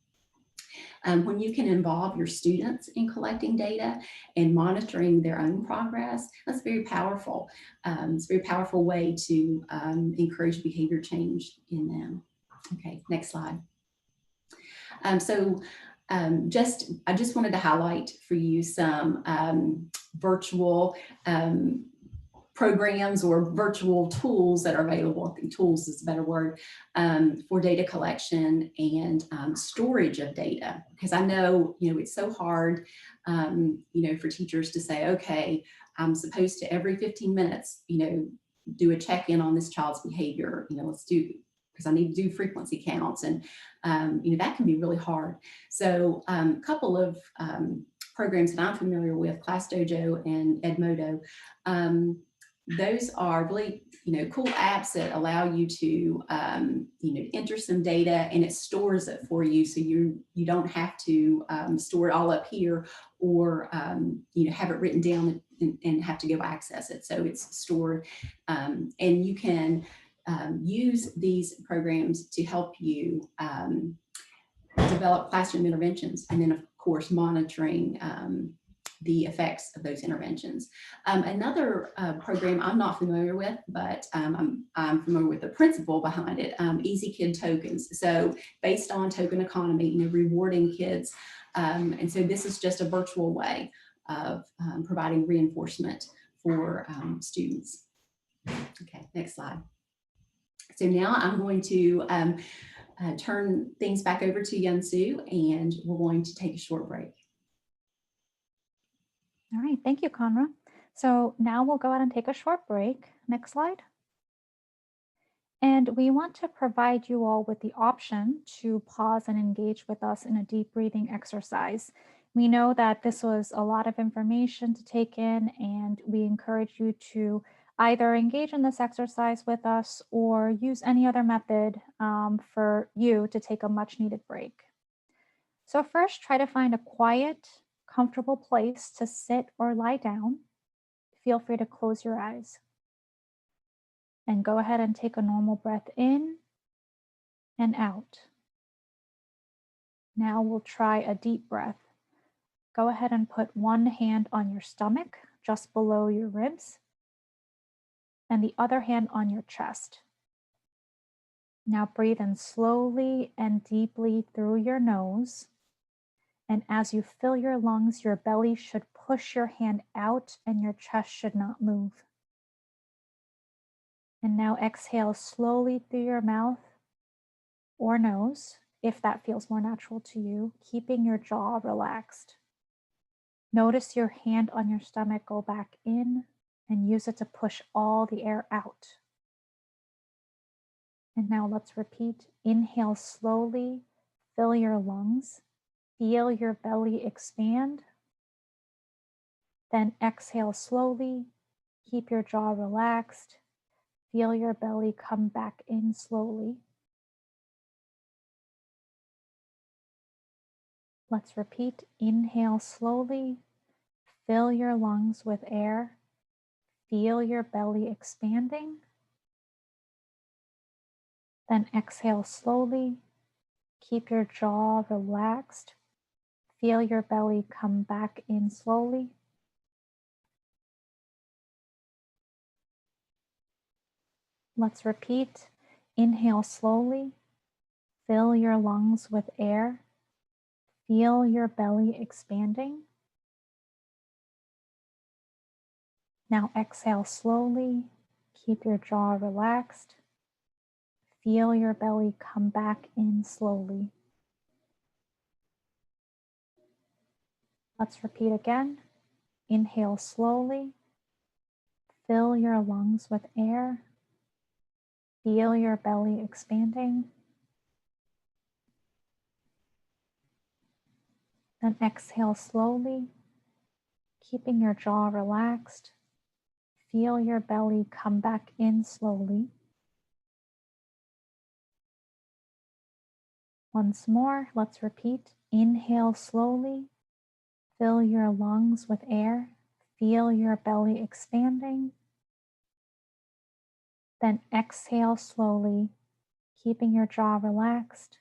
S3: When you can involve your students in collecting data and monitoring their own progress, that's very powerful. It's a very powerful way to encourage behavior change in them. Okay, next slide. I just wanted to highlight for you some virtual programs or virtual tools that are available. I think tools is a better word, for data collection and storage of data. Because I know, it's so hard, for teachers to say, okay, I'm supposed to every 15 minutes, do a check-in on this child's behavior, let's do, because I need to do frequency counts, and that can be really hard. So a couple of programs that I'm familiar with, ClassDojo and Edmodo, those are really, cool apps that allow you to, enter some data and it stores it for you. So you don't have to store it all up here or, have it written down and have to go access it. So it's stored, and you can use these programs to help you develop classroom interventions, and then of course monitoring the effects of those interventions. Another program I'm not familiar with, but I'm familiar with the principle behind it, Easy Kid Tokens. So based on token economy, rewarding kids. And so this is just a virtual way of providing reinforcement for students. Okay, next slide. So now I'm going to turn things back over to Yunsu, and we're going to take a short break.
S2: All right, thank you, Conra. So now we'll go ahead and take a short break. Next slide. And we want to provide you all with the option to pause and engage with us in a deep breathing exercise. We know that this was a lot of information to take in, and we encourage you to either engage in this exercise with us or use any other method for you to take a much needed break. So first, try to find a quiet, comfortable place to sit or lie down. Feel free to close your eyes. And go ahead and take a normal breath in and out. Now we'll try a deep breath. Go ahead and put one hand on your stomach, just below your ribs, and the other hand on your chest. Now breathe in slowly and deeply through your nose. And as you fill your lungs, your belly should push your hand out and your chest should not move. And now exhale slowly through your mouth or nose, if that feels more natural to you, keeping your jaw relaxed. Notice your hand on your stomach go back in and use it to push all the air out. And now let's repeat. Inhale slowly, fill your lungs. Feel your belly expand. Then exhale slowly. Keep your jaw relaxed. Feel your belly come back in slowly. Let's repeat. Inhale slowly. Fill your lungs with air. Feel your belly expanding. Then exhale slowly. Keep your jaw relaxed. Feel your belly come back in slowly. Let's repeat. Inhale slowly. Fill your lungs with air. Feel your belly expanding. Now exhale slowly. Keep your jaw relaxed. Feel your belly come back in slowly. Let's repeat again. Inhale slowly. Fill your lungs with air. Feel your belly expanding. Then exhale slowly, keeping your jaw relaxed. Feel your belly come back in slowly. Once more, let's repeat. Inhale slowly. Fill your lungs with air. Feel your belly expanding. Then exhale slowly, keeping your jaw relaxed.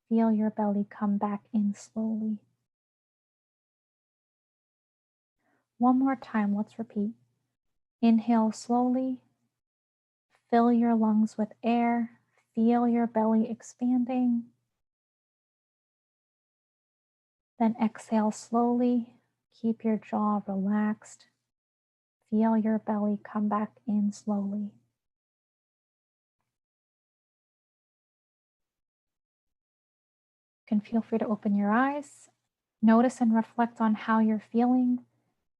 S2: Feel your belly come back in slowly. One more time, let's repeat. Inhale slowly. Fill your lungs with air. Feel your belly expanding. Then exhale slowly. Keep your jaw relaxed. feel your belly come back in slowly. You can feel free to open your eyes, notice and reflect on how you're feeling,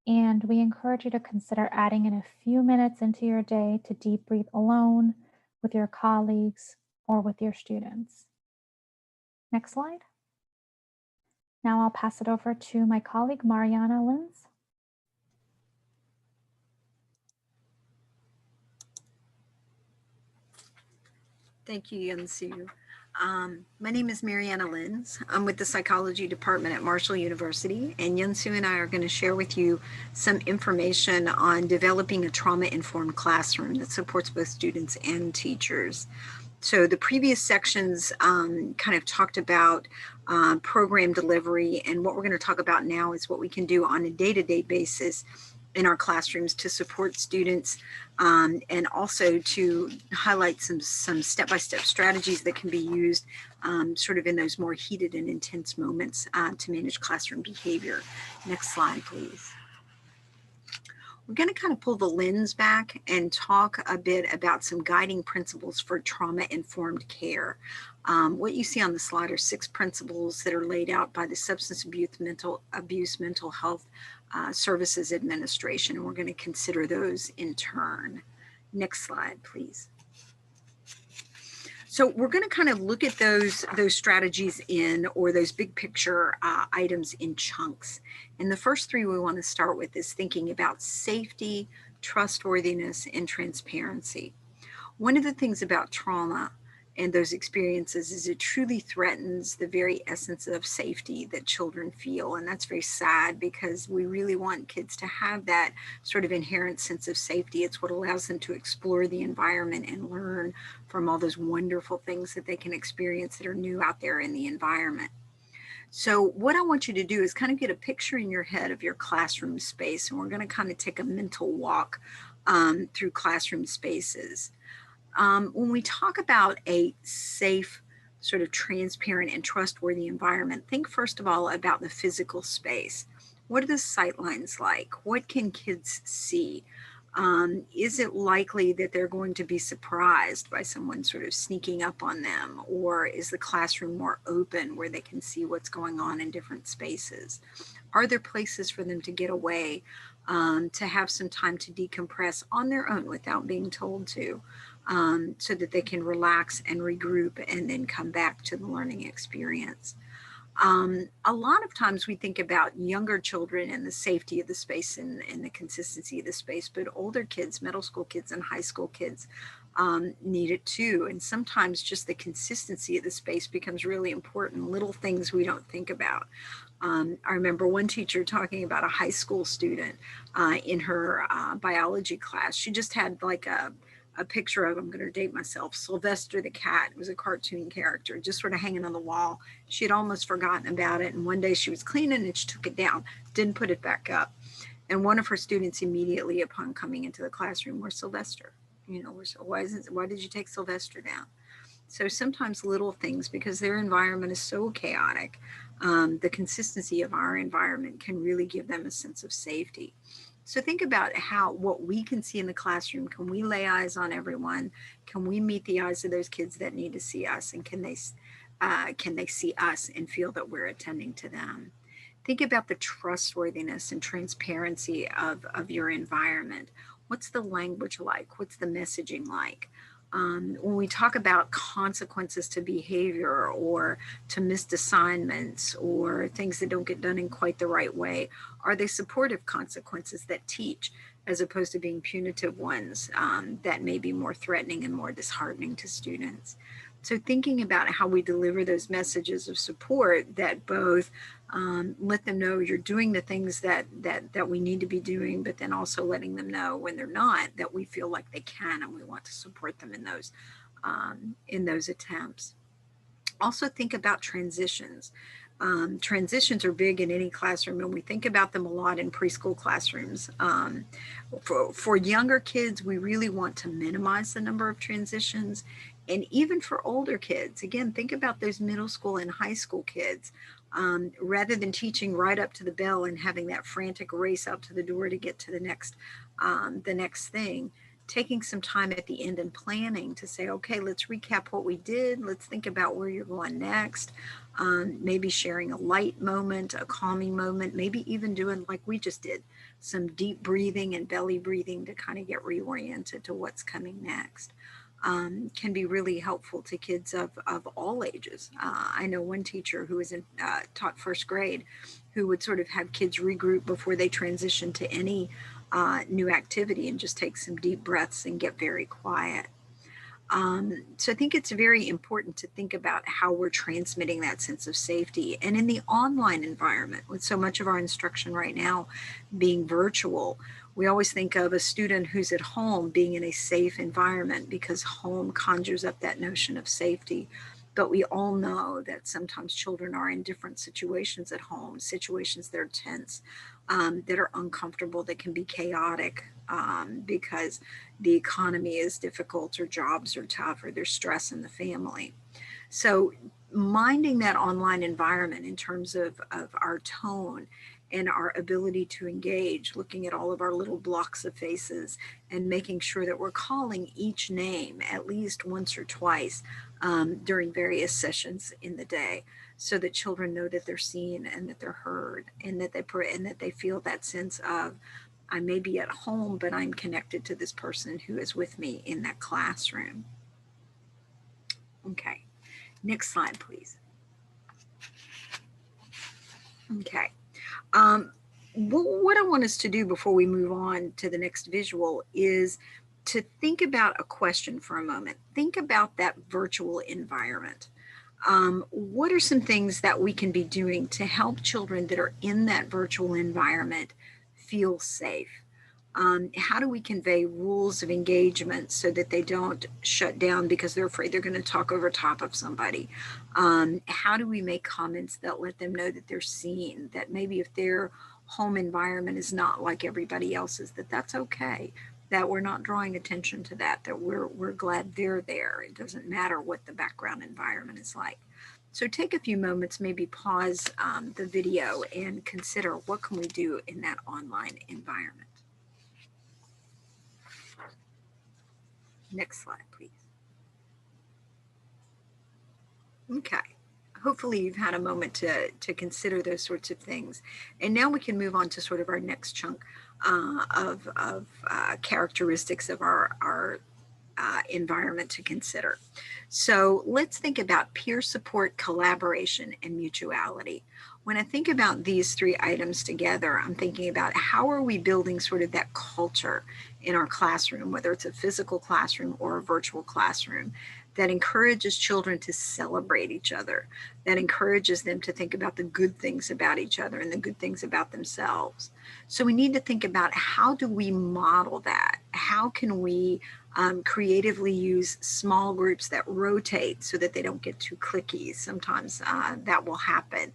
S2: and we encourage you to consider adding in a few minutes into your day to deep breathe alone, with your colleagues, or with your students. Next slide. Now I'll pass it over to my colleague, Mariana Lins.
S4: Thank you, Yunsu. My name is Mariana Lins. I'm with the Psychology Department at Marshall University, and Yunsu and I are going to share with you some information on developing a trauma-informed classroom that supports both students and teachers. So the previous sections kind of talked about program delivery, and what we're going to talk about now is what we can do on a day-to-day basis in our classrooms to support students, and also to highlight some step-by-step strategies that can be used sort of in those more heated and intense moments to manage classroom behavior. Next slide, please. We're going to kind of pull the lens back and talk a bit about some guiding principles for trauma-informed care. What you see on the slide are 6 principles that are laid out by the Substance Abuse Mental Health Services Administration, and we're going to consider those in turn. Next slide, please. So we're going to kind of look at those strategies or those big picture items in chunks. And the first 3 we want to start with is thinking about safety, trustworthiness, and transparency. One of the things about trauma and those experiences is it truly threatens the very essence of safety that children feel. And that's very sad, because we really want kids to have that sort of inherent sense of safety. It's what allows them to explore the environment and learn from all those wonderful things that they can experience that are new out there in the environment. So what I want you to do is kind of get a picture in your head of your classroom space, and we're going to kind of take a mental walk through classroom spaces. When we talk about a safe, sort of transparent and trustworthy environment, think first of all about the physical space. What are the sight lines like? What can kids see? Is it likely that they're going to be surprised by someone sort of sneaking up on them? Or is the classroom more open where they can see what's going on in different spaces? Are there places for them to get away, to have some time to decompress on their own without being told to? So that they can relax and regroup and then come back to the learning experience. A lot of times we think about younger children and the safety of the space and the consistency of the space, but older kids, middle school kids and high school kids need it too. And sometimes just the consistency of the space becomes really important, little things we don't think about. I remember one teacher talking about a high school student in her biology class. She just had like a picture of, I'm going to date myself, Sylvester the cat. It was a cartoon character, just sort of hanging on the wall. She had almost forgotten about it. And one day she was cleaning and she took it down, didn't put it back up. And one of her students immediately upon coming into the classroom, where's Sylvester? You know, why did you take Sylvester down? So sometimes little things, because their environment is so chaotic, the consistency of our environment can really give them a sense of safety. So think about what we can see in the classroom. Can we lay eyes on everyone? Can we meet the eyes of those kids that need to see us? And can they see us and feel that we're attending to them? Think about the trustworthiness and transparency of your environment. What's the language like? What's the messaging like? When we talk about consequences to behavior or to missed assignments or things that don't get done in quite the right way, are they supportive consequences that teach, as opposed to being punitive ones that may be more threatening and more disheartening to students? So thinking about how we deliver those messages of support that both let them know you're doing the things that we need to be doing, but then also letting them know when they're not, that we feel like they can and we want to support them in those attempts. Also think about transitions. Transitions are big in any classroom, and we think about them a lot in preschool classrooms. For younger kids, we really want to minimize the number of transitions. And even for older kids, again, think about those middle school and high school kids. rather than teaching right up to the bell and having that frantic race out to the door to get to the next thing, taking some time at the end and planning to say, okay, let's recap what we did. Let's think about where you're going next. Maybe sharing a light moment, a calming moment, maybe even doing like we just did, some deep breathing and belly breathing to kind of get reoriented to what's coming next. Can be really helpful to kids of all ages. I know one teacher who was taught first grade who would sort of have kids regroup before they transition to any new activity and just take some deep breaths and get very quiet. So I think it's very important to think about how we're transmitting that sense of safety. And in the online environment, with so much of our instruction right now being virtual, we always think of a student who's at home being in a safe environment because home conjures up that notion of safety. But we all know that sometimes children are in different situations at home, situations that are tense, that are uncomfortable, that can be chaotic because the economy is difficult or jobs are tough or there's stress in the family. So minding that online environment in terms of our tone and our ability to engage, looking at all of our little blocks of faces and making sure that we're calling each name at least once or twice during various sessions in the day, so that children know that they're seen and that they're heard, and that they feel that sense of, I may be at home, but I'm connected to this person who is with me in that classroom. Okay, next slide, please. Okay. What I want us to do before we move on to the next visual is to think about a question for a moment. Think about that virtual environment. What are some things that we can be doing to help children that are in that virtual environment feel safe? How do we convey rules of engagement so that they don't shut down because they're afraid they're going to talk over top of somebody? How do we make comments that let them know that they're seen, that maybe if their home environment is not like everybody else's, that's okay, that we're not drawing attention to that we're glad they're there. It doesn't matter what the background environment is like. So take a few moments, maybe pause the video and consider what can we do in that online environment. Next slide, please. Okay. Hopefully you've had a moment to consider those sorts of things. And now we can move on to sort of our next chunk of characteristics of our environment to consider. So let's think about peer support, collaboration, and mutuality. When I think about these three items together, I'm thinking about how are we building sort of that culture in our classroom, whether it's a physical classroom or a virtual classroom, that encourages children to celebrate each other, that encourages them to think about the good things about each other and the good things about themselves. So we need to think about, how do we model that? How can we creatively use small groups that rotate so that they don't get too cliquey? Sometimes that will happen,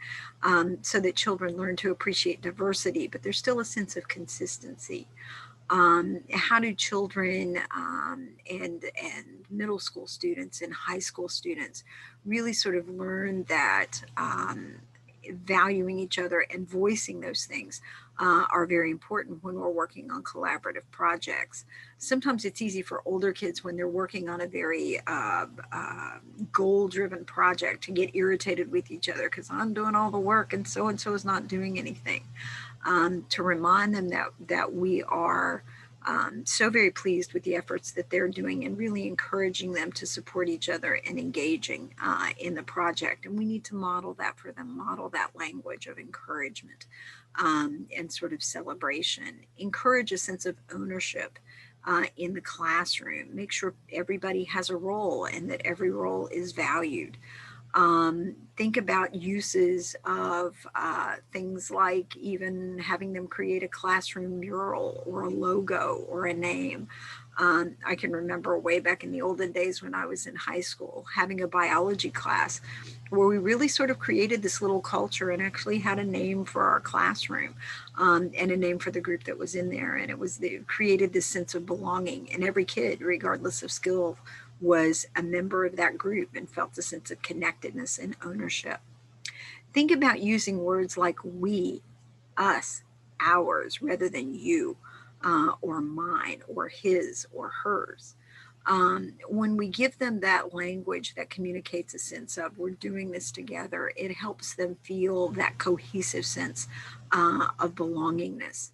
S4: so that children learn to appreciate diversity, but there's still a sense of consistency. How do children and middle school students and high school students really sort of learn that valuing each other and voicing those things are very important when we're working on collaborative projects? Sometimes it's easy for older kids when they're working on a very goal-driven project to get irritated with each other because I'm doing all the work and so is not doing anything. To remind them that we are so very pleased with the efforts that they're doing and really encouraging them to support each other and engaging in the project. And we need to model that for them, model that language of encouragement and sort of celebration. Encourage a sense of ownership in the classroom. Make sure everybody has a role and that every role is valued. Think about uses of things like even having them create a classroom mural or a logo or a name. I can remember way back in the olden days when I was in high school having a biology class where we really sort of created this little culture and actually had a name for our classroom and a name for the group that was in there. And it created this sense of belonging, and every kid, regardless of skill, was a member of that group and felt a sense of connectedness and ownership. Think about using words like we, us, ours, rather than you, or mine, or his, or hers. When we give them that language that communicates a sense of we're doing this together, it helps them feel that cohesive sense of belongingness.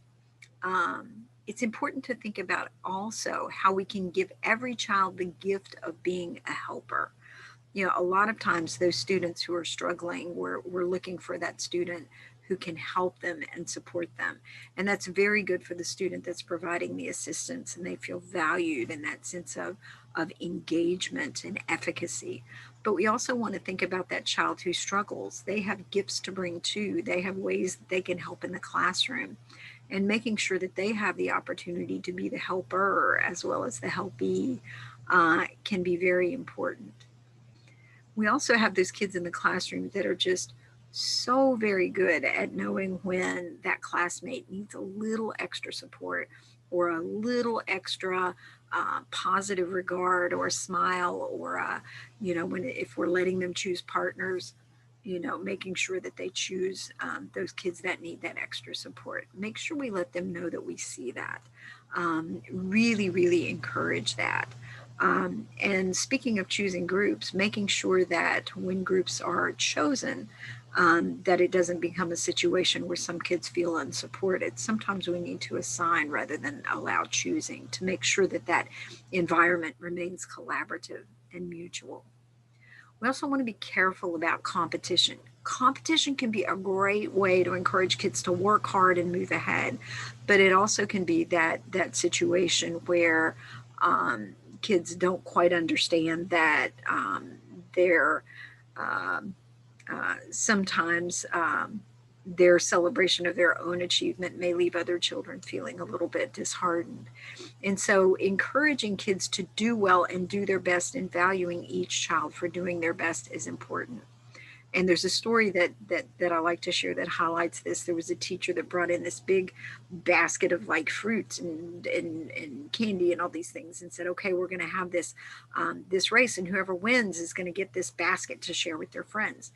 S4: It's important to think about also how we can give every child the gift of being a helper. You know, a lot of times those students who are struggling, we're looking for that student who can help them and support them. And that's very good for the student that's providing the assistance, and they feel valued in that sense of engagement and efficacy. But we also want to think about that child who struggles. They have gifts to bring too. They have ways that they can help in the classroom, and making sure that they have the opportunity to be the helper as well as the helpee can be very important. We also have those kids in the classroom that are just so very good at knowing when that classmate needs a little extra support or a little extra positive regard or a smile, or if we're letting them choose partners, making sure that they choose those kids that need that extra support. Make sure we let them know that we see that. Really, really encourage that. And speaking of choosing groups, making sure that when groups are chosen, that it doesn't become a situation where some kids feel unsupported. Sometimes we need to assign rather than allow choosing to make sure that that environment remains collaborative and mutual. We also want to be careful about competition. Competition can be a great way to encourage kids to work hard and move ahead, but it also can be that situation where kids don't quite understand that sometimes their celebration of their own achievement may leave other children feeling a little bit disheartened. And so encouraging kids to do well and do their best and valuing each child for doing their best is important. And there's a story that I like to share that highlights this. There was a teacher that brought in this big basket of like fruits and candy and all these things and said, okay, we're going to have this race, and whoever wins is going to get this basket to share with their friends.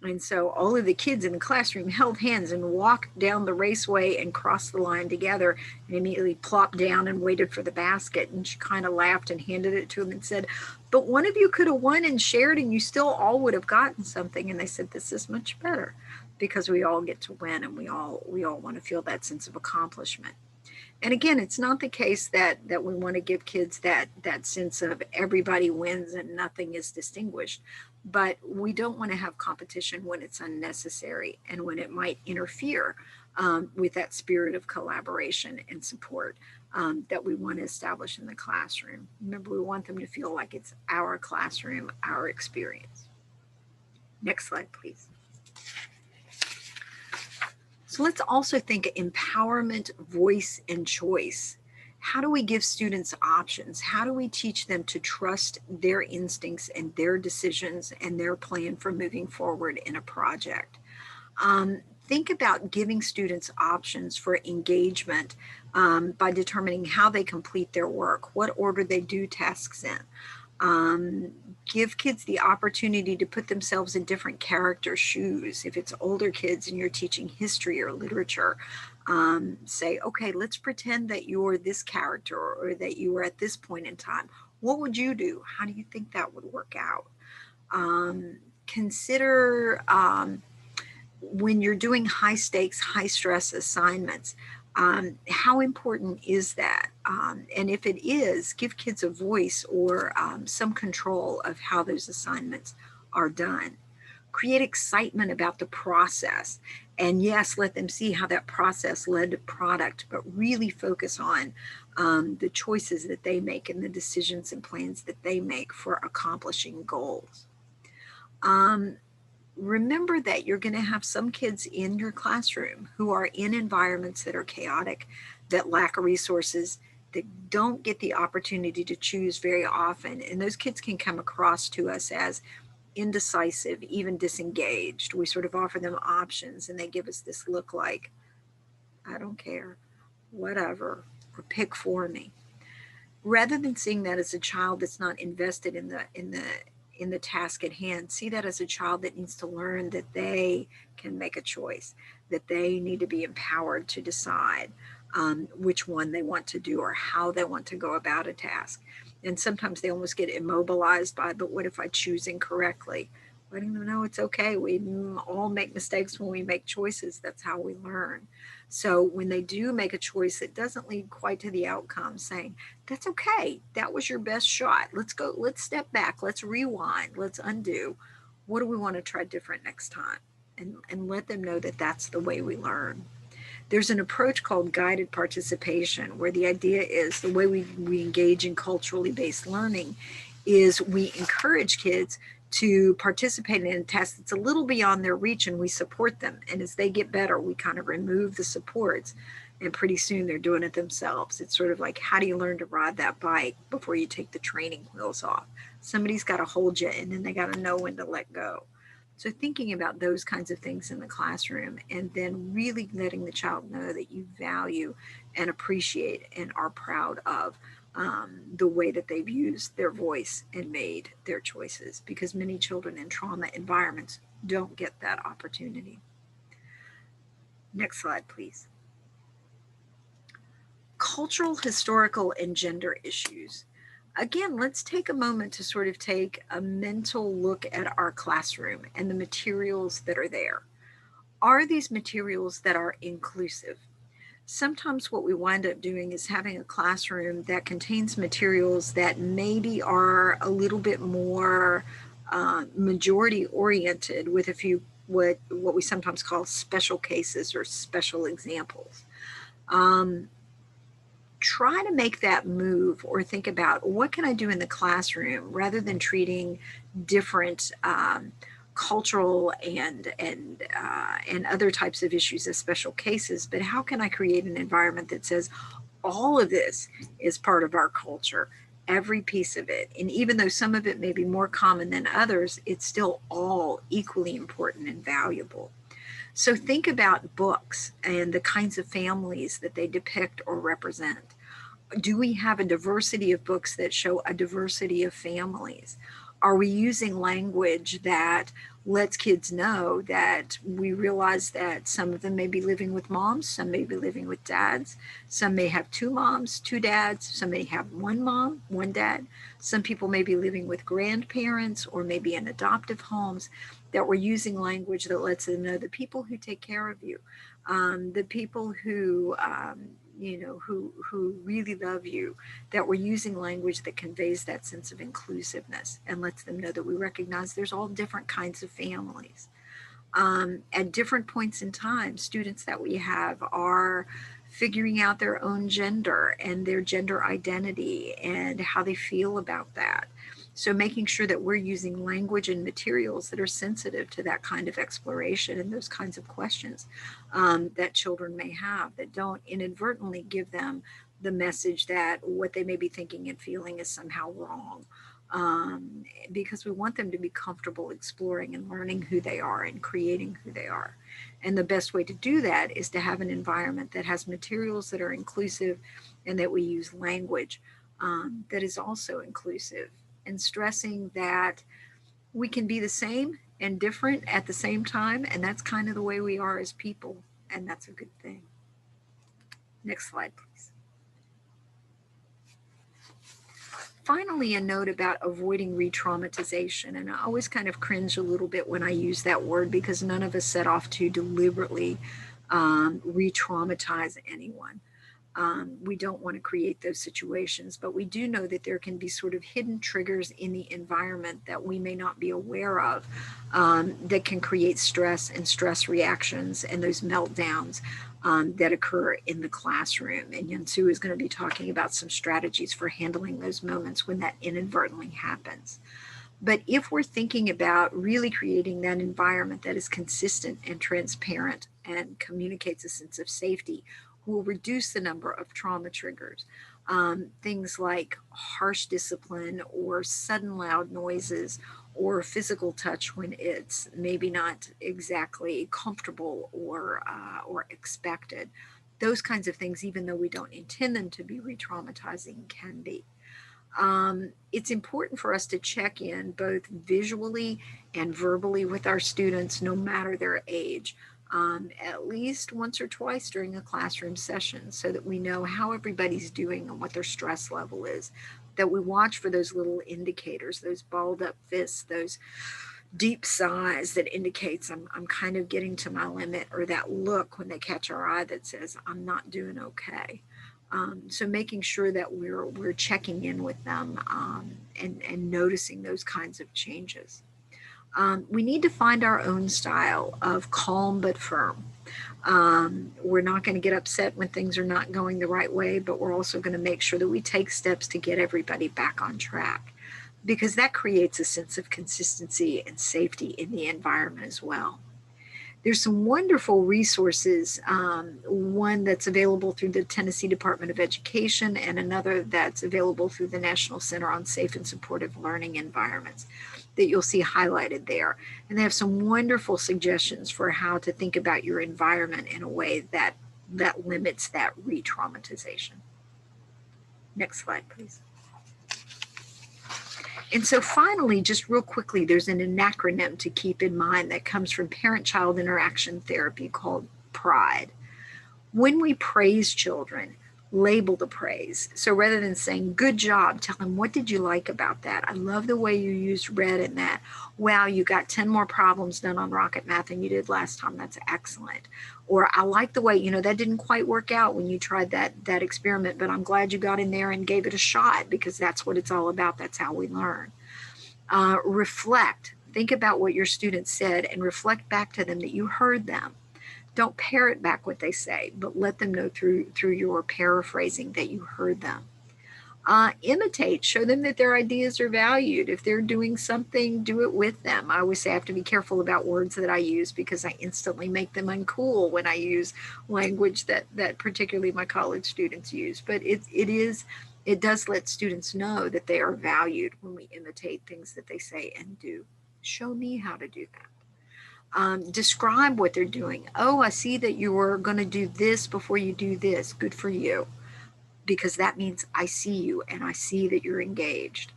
S4: And so all of the kids in the classroom held hands and walked down the raceway and crossed the line together and immediately plopped down and waited for the basket. And she kind of laughed and handed it to him and said, but one of you could have won and shared and you still all would have gotten something. And they said, this is much better because we all get to win, and we all want to feel that sense of accomplishment. And again, it's not the case that we want to give kids that sense of everybody wins and nothing is distinguished. But we don't want to have competition when it's unnecessary and when it might interfere with that spirit of collaboration and support that we want to establish in the classroom. Remember, we want them to feel like it's our classroom, our experience. Next slide, please. So let's also think empowerment, voice, and choice. How do we give students options? How do we teach them to trust their instincts and their decisions and their plan for moving forward in a project? Think about giving students options for engagement by determining how they complete their work, what order they do tasks in. Give kids the opportunity to put themselves in different character shoes. If it's older kids and you're teaching history or literature, say, okay, let's pretend that you're this character or that you were at this point in time. What would you do? How do you think that would work out? Consider when you're doing high stakes, high stress assignments, how important is that? And if it is, give kids a voice or some control of how those assignments are done. Create excitement about the process. And yes, let them see how that process led to product, but really focus on the choices that they make and the decisions and plans that they make for accomplishing goals. Remember that you're going to have some kids in your classroom who are in environments that are chaotic, that lack resources, that don't get the opportunity to choose very often. And those kids can come across to us as indecisive, even disengaged. We sort of offer them options and they give us this look like, I don't care, whatever, or pick for me. Rather than seeing that as a child that's not invested in in the task at hand. See that as a child that needs to learn that they can make a choice, that they need to be empowered to decide which one they want to do or how they want to go about a task. And sometimes they almost get immobilized by, but what if I choose incorrectly? Letting them know it's okay. We all make mistakes when we make choices. That's how we learn. So when they do make a choice that doesn't lead quite to the outcome, saying, that's okay. That was your best shot. Let's go, let's step back. Let's rewind. Let's undo. What do we want to try different next time? And let them know that that's the way we learn. There's an approach called guided participation, where the idea is the way we engage in culturally based learning is we encourage kids to participate in a task that's a little beyond their reach, and we support them. And as they get better, we kind of remove the supports, and pretty soon they're doing it themselves. It's sort of like, how do you learn to ride that bike before you take the training wheels off? Somebody's got to hold you, and then they got to know when to let go. So thinking about those kinds of things in the classroom, and then really letting the child know that you value and appreciate and are proud of the way that they've used their voice and made their choices, because many children in trauma environments don't get that opportunity. Next slide, please. Cultural, historical, and gender issues. Again, let's take a moment to sort of take a mental look at our classroom and the materials that are there. Are these materials that are inclusive? Sometimes what we wind up doing is having a classroom that contains materials that maybe are a little bit more majority oriented, with a few what we sometimes call special cases or special examples. Try to make that move, or think about, what can I do in the classroom, rather than treating different cultural and other types of issues as special cases, but how can I create an environment that says all of this is part of our culture, every piece of it, and even though some of it may be more common than others, it's still all equally important and valuable. So think about books and the kinds of families that they depict or represent. Do we have a diversity of books that show a diversity of families? Are we using language that lets kids know that we realize that some of them may be living with moms, some may be living with dads, some may have two moms, two dads, some may have one mom, one dad, some people may be living with grandparents or maybe in adoptive homes, that we're using language that lets them know the people who take care of you, the people who who really love you, that we're using language that conveys that sense of inclusiveness and lets them know that we recognize there's all different kinds of families. At different points in time, students that we have are figuring out their own gender and their gender identity and how they feel about that. So making sure that we're using language and materials that are sensitive to that kind of exploration and those kinds of questions that children may have, that don't inadvertently give them the message that what they may be thinking and feeling is somehow wrong. Because we want them to be comfortable exploring and learning who they are and creating who they are. And the best way to do that is to have an environment that has materials that are inclusive, and that we use language that is also inclusive, and stressing that we can be the same and different at the same time. And that's kind of the way we are as people. And that's a good thing. Next slide, please. Finally, a note about avoiding re-traumatization. And I always kind of cringe a little bit when I use that word, because none of us set off to deliberately re-traumatize anyone. We don't want to create those situations, but we do know that there can be sort of hidden triggers in the environment that we may not be aware of, that can create stress and stress reactions and those meltdowns that occur in the classroom. And Yunsu is going to be talking about some strategies for handling those moments when that inadvertently happens. But if we're thinking about really creating that environment that is consistent and transparent and communicates a sense of safety, will reduce the number of trauma triggers. Things like harsh discipline or sudden loud noises or physical touch when it's maybe not exactly comfortable or expected. Those kinds of things, even though we don't intend them to be re-traumatizing, can be. It's important for us to check in both visually and verbally with our students, no matter their age, at least once or twice during a classroom session, so that we know how everybody's doing and what their stress level is, that we watch for those little indicators, those balled up fists, those deep sighs that indicates I'm kind of getting to my limit, or that look when they catch our eye that says I'm not doing okay. So making sure that we're checking in with them and noticing those kinds of changes. We need to find our own style of calm but firm. We're not going to get upset when things are not going the right way, but we're also going to make sure that we take steps to get everybody back on track, because that creates a sense of consistency and safety in the environment as well. There's some wonderful resources, one that's available through the Tennessee Department of Education and another that's available through the National Center on Safe and Supportive Learning Environments that you'll see highlighted there. And they have some wonderful suggestions for how to think about your environment in a way that limits that re-traumatization. Next slide, please. And so finally, just real quickly, there's an acronym to keep in mind that comes from parent-child interaction therapy called PRIDE. When we praise children, label the praise. So rather than saying, good job, tell them, what did you like about that? I love the way you used red in that. Wow, you got 10 more problems done on Rocket Math than you did last time. That's excellent. Or I like the way, you know, that didn't quite work out when you tried that experiment, but I'm glad you got in there and gave it a shot, because that's what it's all about. That's how we learn. Reflect. Think about what your students said and reflect back to them that you heard them. Don't parrot back what they say, but let them know through your paraphrasing that you heard them. Imitate. Show them that their ideas are valued. If they're doing something, do it with them. I always say I have to be careful about words that I use, because I instantly make them uncool when I use language that particularly my college students use. But it does let students know that they are valued when we imitate things that they say and do. Show me how to do that. Describe what they're doing. Oh, I see that you were going to do this before you do this. Good for you. Because that means I see you and I see that you're engaged.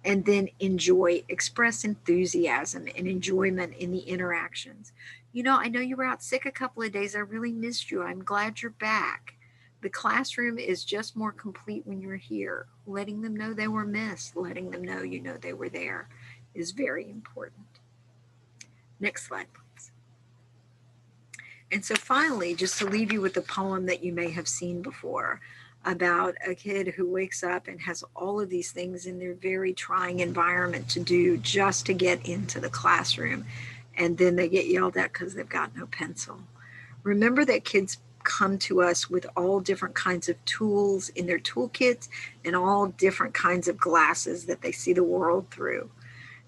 S4: And then enjoy. Express enthusiasm and enjoyment in the interactions. You know you were out sick a couple of days. I really missed you. I'm glad you're back. The classroom is just more complete when you're here. Letting them know they were missed, letting them know they were there is very important. Next slide, please. And so finally, just to leave you with a poem that you may have seen before, about a kid who wakes up and has all of these things in their very trying environment to do just to get into the classroom. And then they get yelled at because they've got no pencil. Remember that kids come to us with all different kinds of tools in their toolkits and all different kinds of glasses that they see the world through.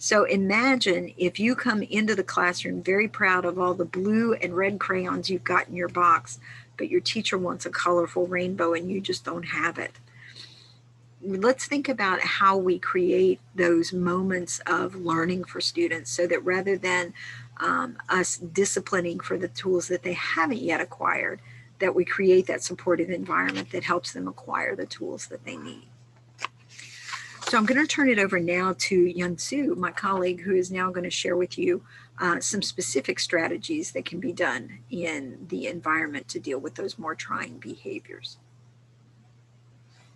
S4: So imagine if you come into the classroom very proud of all the blue and red crayons you've got in your box, but your teacher wants a colorful rainbow and you just don't have it. Let's think about how we create those moments of learning for students, so that rather than us disciplining for the tools that they haven't yet acquired, that we create that supportive environment that helps them acquire the tools that they need. So I'm going to turn it over now to Yunsu, my colleague, who is now going to share with you some specific strategies that can be done in the environment to deal with those more trying behaviors.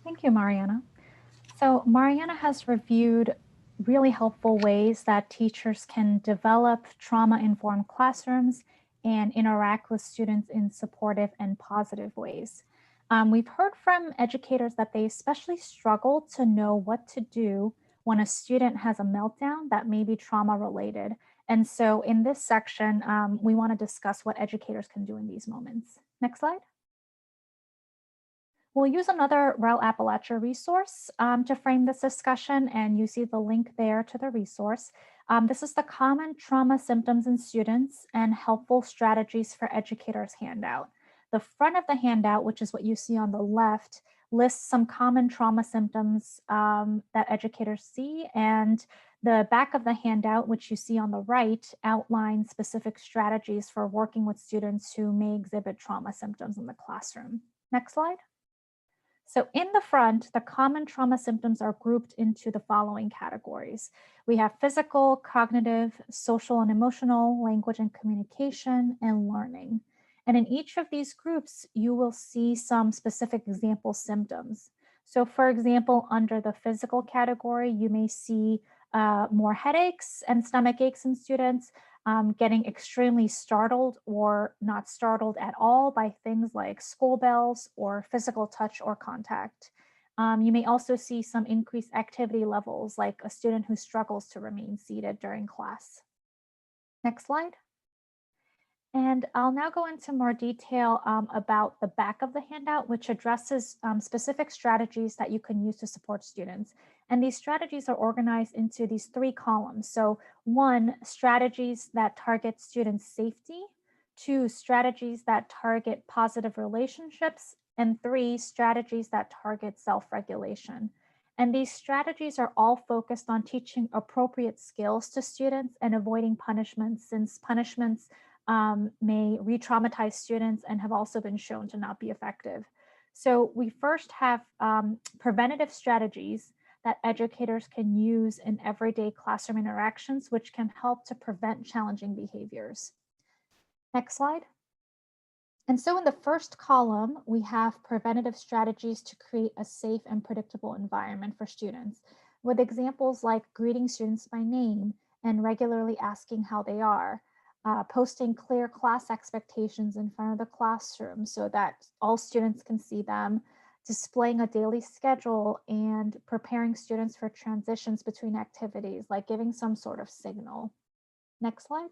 S2: Thank you, Mariana. So Mariana has reviewed really helpful ways that teachers can develop trauma-informed classrooms and interact with students in supportive and positive ways. We've heard from educators that they especially struggle to know what to do when a student has a meltdown that may be trauma-related. And so in this section, we want to discuss what educators can do in these moments. Next slide. We'll use another REL Appalachia resource to frame this discussion, and you see the link there to the resource. This is the Common Trauma Symptoms in Students and Helpful Strategies for Educators handout. The front of the handout, which is what you see on the left, lists some common trauma symptoms that educators see, and the back of the handout, which you see on the right, outlines specific strategies for working with students who may exhibit trauma symptoms in the classroom. Next slide. So in the front, the common trauma symptoms are grouped into the following categories. We have physical, cognitive, social and emotional, language and communication, and learning. And in each of these groups, you will see some specific example symptoms. So for example, under the physical category, you may see more headaches and stomach aches in students, getting extremely startled or not startled at all by things like school bells or physical touch or contact. You may also see some increased activity levels, like a student who struggles to remain seated during class. Next slide. And I'll now go into more detail about the back of the handout, which addresses specific strategies that you can use to support students. And these strategies are organized into these 3 columns. So 1, strategies that target student safety, 2, strategies that target positive relationships, and 3, strategies that target self-regulation. And these strategies are all focused on teaching appropriate skills to students and avoiding punishments, since punishments may re-traumatize students and have also been shown to not be effective. So we first have preventative strategies that educators can use in everyday classroom interactions, which can help to prevent challenging behaviors. Next slide. And so in the first column, we have preventative strategies to create a safe and predictable environment for students, with examples like greeting students by name and regularly asking how they are, posting clear class expectations in front of the classroom so that all students can see them, displaying a daily schedule, and preparing students for transitions between activities, like giving some sort of signal. Next slide.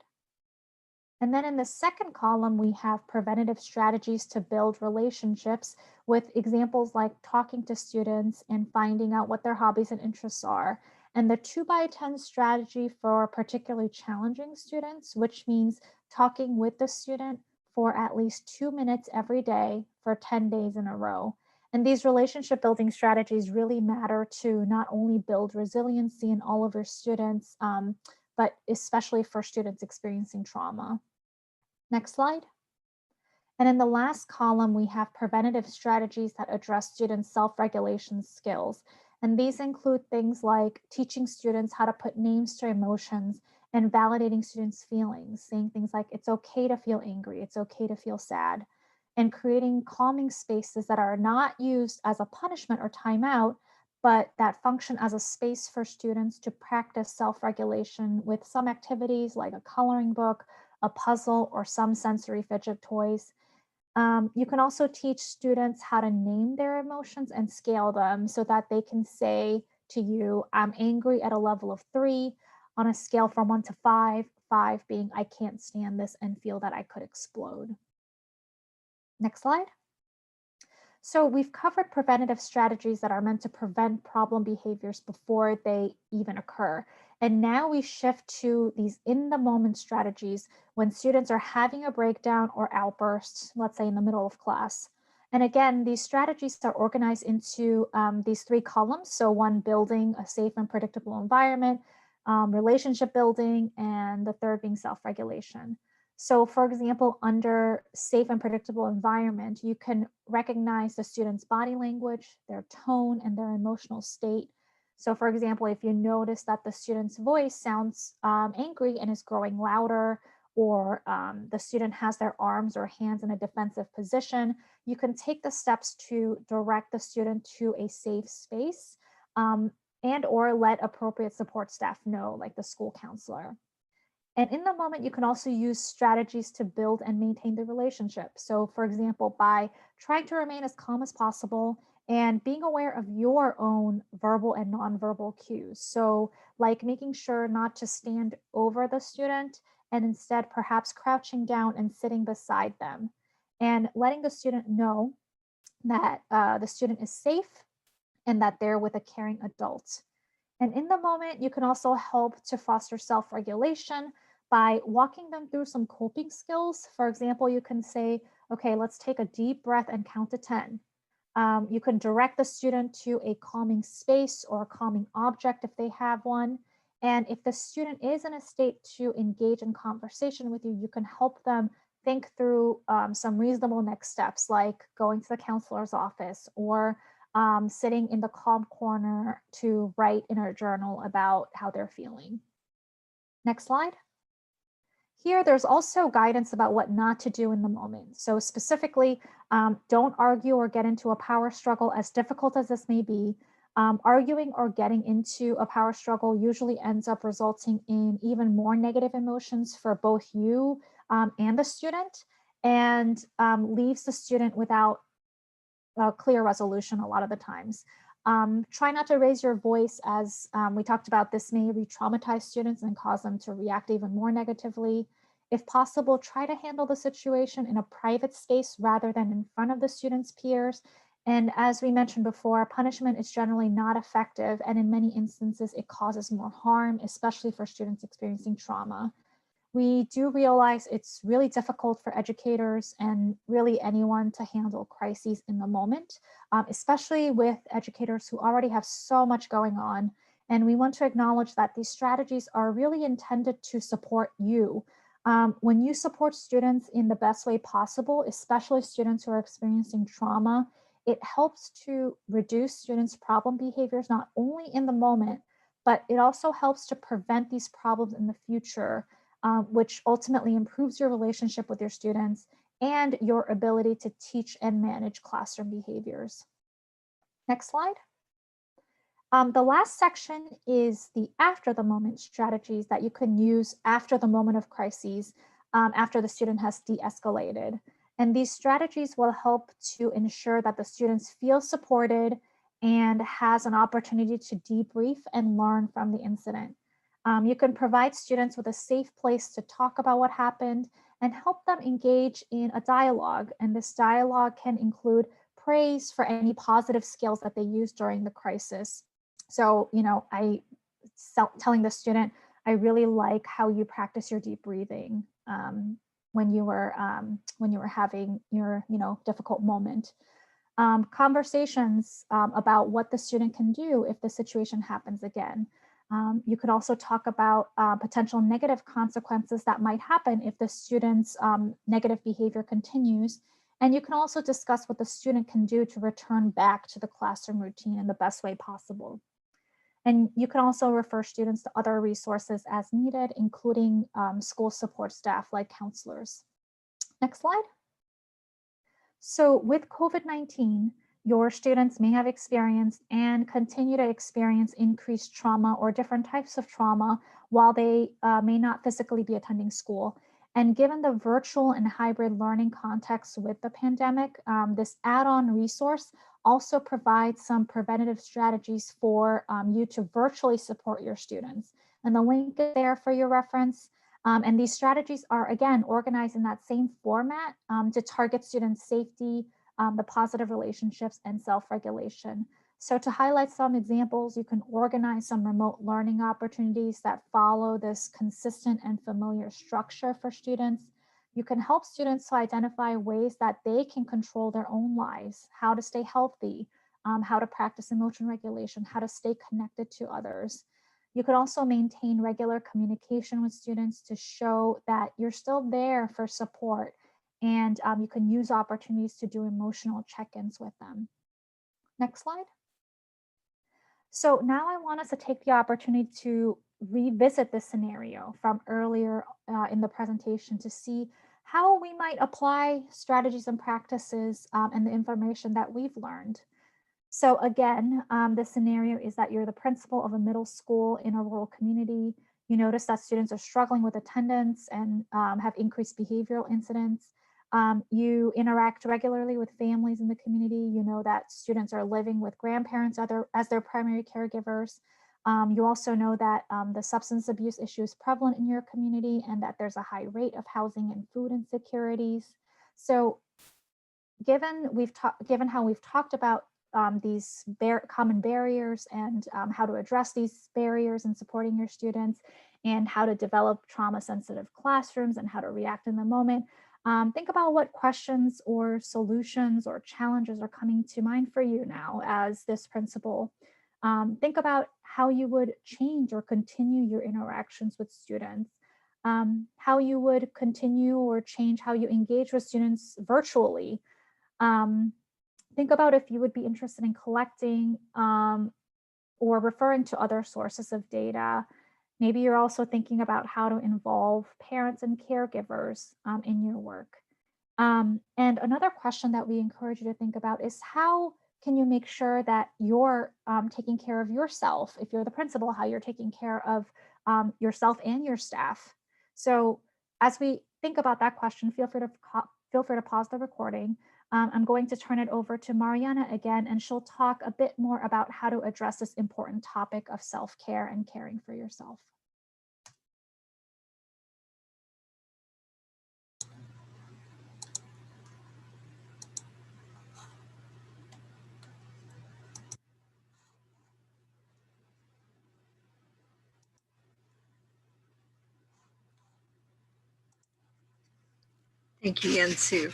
S2: And then in the second column, we have preventative strategies to build relationships, with examples like talking to students and finding out what their hobbies and interests are. And the 2x10 strategy for particularly challenging students, which means talking with the student for at least 2 minutes every day for 10 days in a row. And these relationship building strategies really matter to not only build resiliency in all of your students, but especially for students experiencing trauma. Next slide. And in the last column, we have preventative strategies that address students' self-regulation skills. And these include things like teaching students how to put names to emotions and validating students' feelings, saying things like, it's okay to feel angry, it's okay to feel sad, and creating calming spaces that are not used as a punishment or timeout, but that function as a space for students to practice self-regulation with some activities like a coloring book, a puzzle, or some sensory fidget toys. You can also teach students how to name their emotions and scale them so that they can say to you, I'm angry at a level of 3 on a scale from 1 to 5, 5 being I can't stand this and feel that I could explode. Next slide. So we've covered preventative strategies that are meant to prevent problem behaviors before they even occur. And now we shift to these in-the-moment strategies when students are having a breakdown or outbursts, let's say in the middle of class. And again, these strategies are organized into these 3 columns. So 1, building a safe and predictable environment, relationship building, and the 3rd being self-regulation. So for example, under safe and predictable environment, you can recognize the student's body language, their tone, and their emotional state. So for example, if you notice that the student's voice sounds angry and is growing louder, or the student has their arms or hands in a defensive position, you can take the steps to direct the student to a safe space and or let appropriate support staff know, like the school counselor. And in the moment, you can also use strategies to build and maintain the relationship. So for example, by trying to remain as calm as possible and being aware of your own verbal and nonverbal cues. So like making sure not to stand over the student and instead perhaps crouching down and sitting beside them, and letting the student know that the student is safe and that they're with a caring adult. And in the moment, you can also help to foster self-regulation by walking them through some coping skills. For example, you can say, okay, let's take a deep breath and count to 10. You can direct the student to a calming space or a calming object if they have one. And if the student is in a state to engage in conversation with you, you can help them think through some reasonable next steps, like going to the counselor's office or sitting in the calm corner to write in a journal about how they're feeling. Next slide. Here, there's also guidance about what not to do in the moment. So specifically, don't argue or get into a power struggle, as difficult as this may be. Arguing or getting into a power struggle usually ends up resulting in even more negative emotions for both you and the student, and leaves the student without a clear resolution a lot of the times. Try not to raise your voice, as we talked about. This may re-traumatize students and cause them to react even more negatively. If possible, try to handle the situation in a private space rather than in front of the students' peers. And as we mentioned before, punishment is generally not effective, and in many instances, it causes more harm, especially for students experiencing trauma. We do realize it's really difficult for educators and really anyone to handle crises in the moment, especially with educators who already have so much going on. And we want to acknowledge that these strategies are really intended to support you. When you support students in the best way possible, especially students who are experiencing trauma, it helps to reduce students' problem behaviors, not only in the moment, but it also helps to prevent these problems in the future, which ultimately improves your relationship with your students and your ability to teach and manage classroom behaviors. Next slide. The last section is the after the moment strategies that you can use after the moment of crises, after the student has de-escalated. And these strategies will help to ensure that the students feel supported and has an opportunity to debrief and learn from the incident. You can provide students with a safe place to talk about what happened and help them engage in a dialogue. And this dialogue can include praise for any positive skills that they used during the crisis. So, telling the student, I really like how you practice your deep breathing when you were having your, difficult moment. Conversations about what the student can do if the situation happens again. You could also talk about potential negative consequences that might happen if the student's negative behavior continues. And you can also discuss what the student can do to return back to the classroom routine in the best way possible. And you can also refer students to other resources as needed, including school support staff like counselors. Next slide. So with COVID-19, your students may have experienced and continue to experience increased trauma or different types of trauma while they may not physically be attending school. And given the virtual and hybrid learning context with the pandemic, this add-on resource also provides some preventative strategies for you to virtually support your students. And the link is there for your reference. And these strategies are, again, organized in that same format to target student safety, the positive relationships, and self-regulation. So to highlight some examples, you can organize some remote learning opportunities that follow this consistent and familiar structure for students. You can help students to identify ways that they can control their own lives, how to stay healthy, how to practice emotion regulation, how to stay connected to others. You could also maintain regular communication with students to show that you're still there for support, and you can use opportunities to do emotional check-ins with them. Next slide. So now I want us to take the opportunity to revisit this scenario from earlier in the presentation to see how we might apply strategies and practices and the information that we've learned. So again, the scenario is that you're the principal of a middle school in a rural community. You notice that students are struggling with attendance and have increased behavioral incidents. You interact regularly with families in the community. You know that students are living with grandparents as their primary caregivers. You also know that the substance abuse issue is prevalent in your community and that there's a high rate of housing and food insecurities. So given how we've talked about these common barriers and how to address these barriers in supporting your students and how to develop trauma-sensitive classrooms and how to react in the moment, think about what questions or solutions or challenges are coming to mind for you now as this principal. Think about how you would change or continue your interactions with students, how you would continue or change how you engage with students virtually. think about if you would be interested in collecting or referring to other sources of data. Maybe you're also thinking about how to involve parents and caregivers in your work. And another question that we encourage you to think about is how can you make sure that you're taking care of yourself? If you're the principal, how you're taking care of yourself and your staff. So as we think about that question, feel free to pause the recording. I'm going to turn it over to Mariana again, and she'll talk a bit more about how to address this important topic of self-care and caring for yourself.
S4: Thank you, Yansu.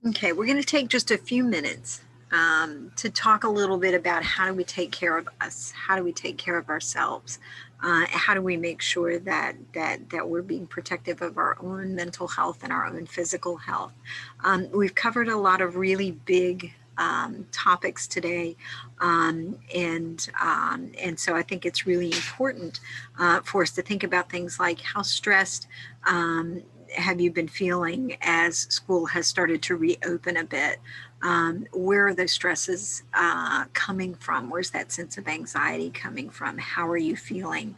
S4: Okay, we're going to take just a few minutes to talk a little bit about how do we take care of us, how do we take care of ourselves, how do we make sure that we're being protective of our own mental health and our own physical health. We've covered a lot of really big topics today, and so I think it's really important for us to think about things like how stressed have you been feeling as school has started to reopen a bit? Where are those stresses coming from? Where's that sense of anxiety coming from? How are you feeling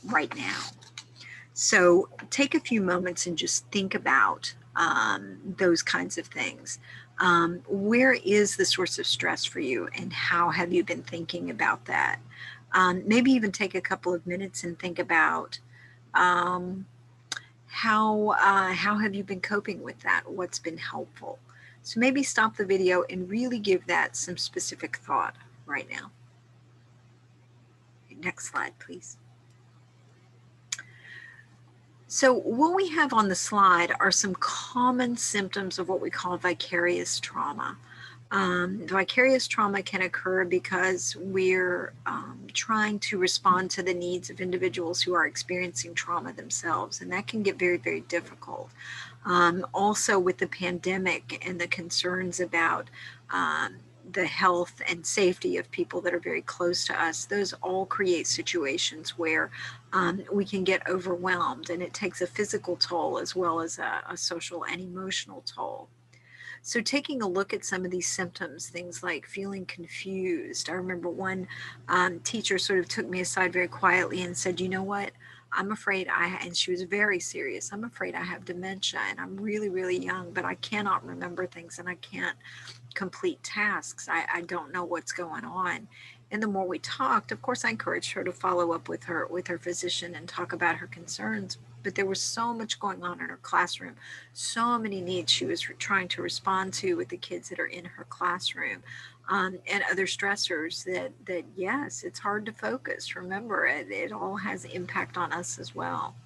S4: right now? So take a few moments and just think about those kinds of things. Where is the source of stress for you, and how have you been thinking about that? Maybe even take a couple of minutes and think about how have you been coping with that? What's been helpful? So maybe stop the video and really give that some specific thought right now. Next slide, please. So what we have on the slide are some common symptoms of what we call vicarious trauma. Vicarious trauma can occur because we're trying to respond to the needs of individuals who are experiencing trauma themselves, and that can get very, very difficult. Also with the pandemic and the concerns about the health and safety of people that are very close to us, those all create situations where we can get overwhelmed, and it takes a physical toll as well as a social and emotional toll. So taking a look at some of these symptoms, things like feeling confused. I remember one teacher sort of took me aside very quietly and said, you know what, I'm afraid and she was very serious, I'm afraid I have dementia and I'm really, really young, but I cannot remember things and I can't complete tasks. I don't know what's going on. And the more we talked, of course, I encouraged her to follow up with her physician and talk about her concerns. But there was so much going on in her classroom, so many needs she was trying to respond to with the kids that are in her classroom, and other stressors that yes, it's hard to focus. Remember, it all has impact on us as well.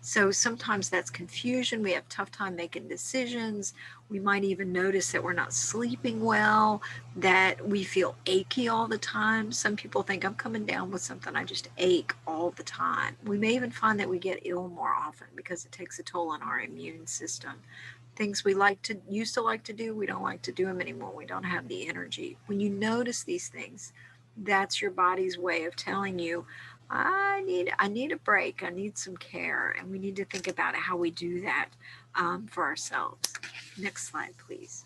S4: So sometimes that's confusion. We have a tough time making decisions. We might even notice that we're not sleeping well, that we feel achy all the time. Some people think I'm coming down with something, I just ache all the time. We may even find that we get ill more often because it takes a toll on our immune system. Things we used to like to do, we don't like to do them anymore. We don't have the energy. When you notice these things, that's your body's way of telling you, I need a break, I need some care, and we need to think about how we do that for ourselves. Next slide, please.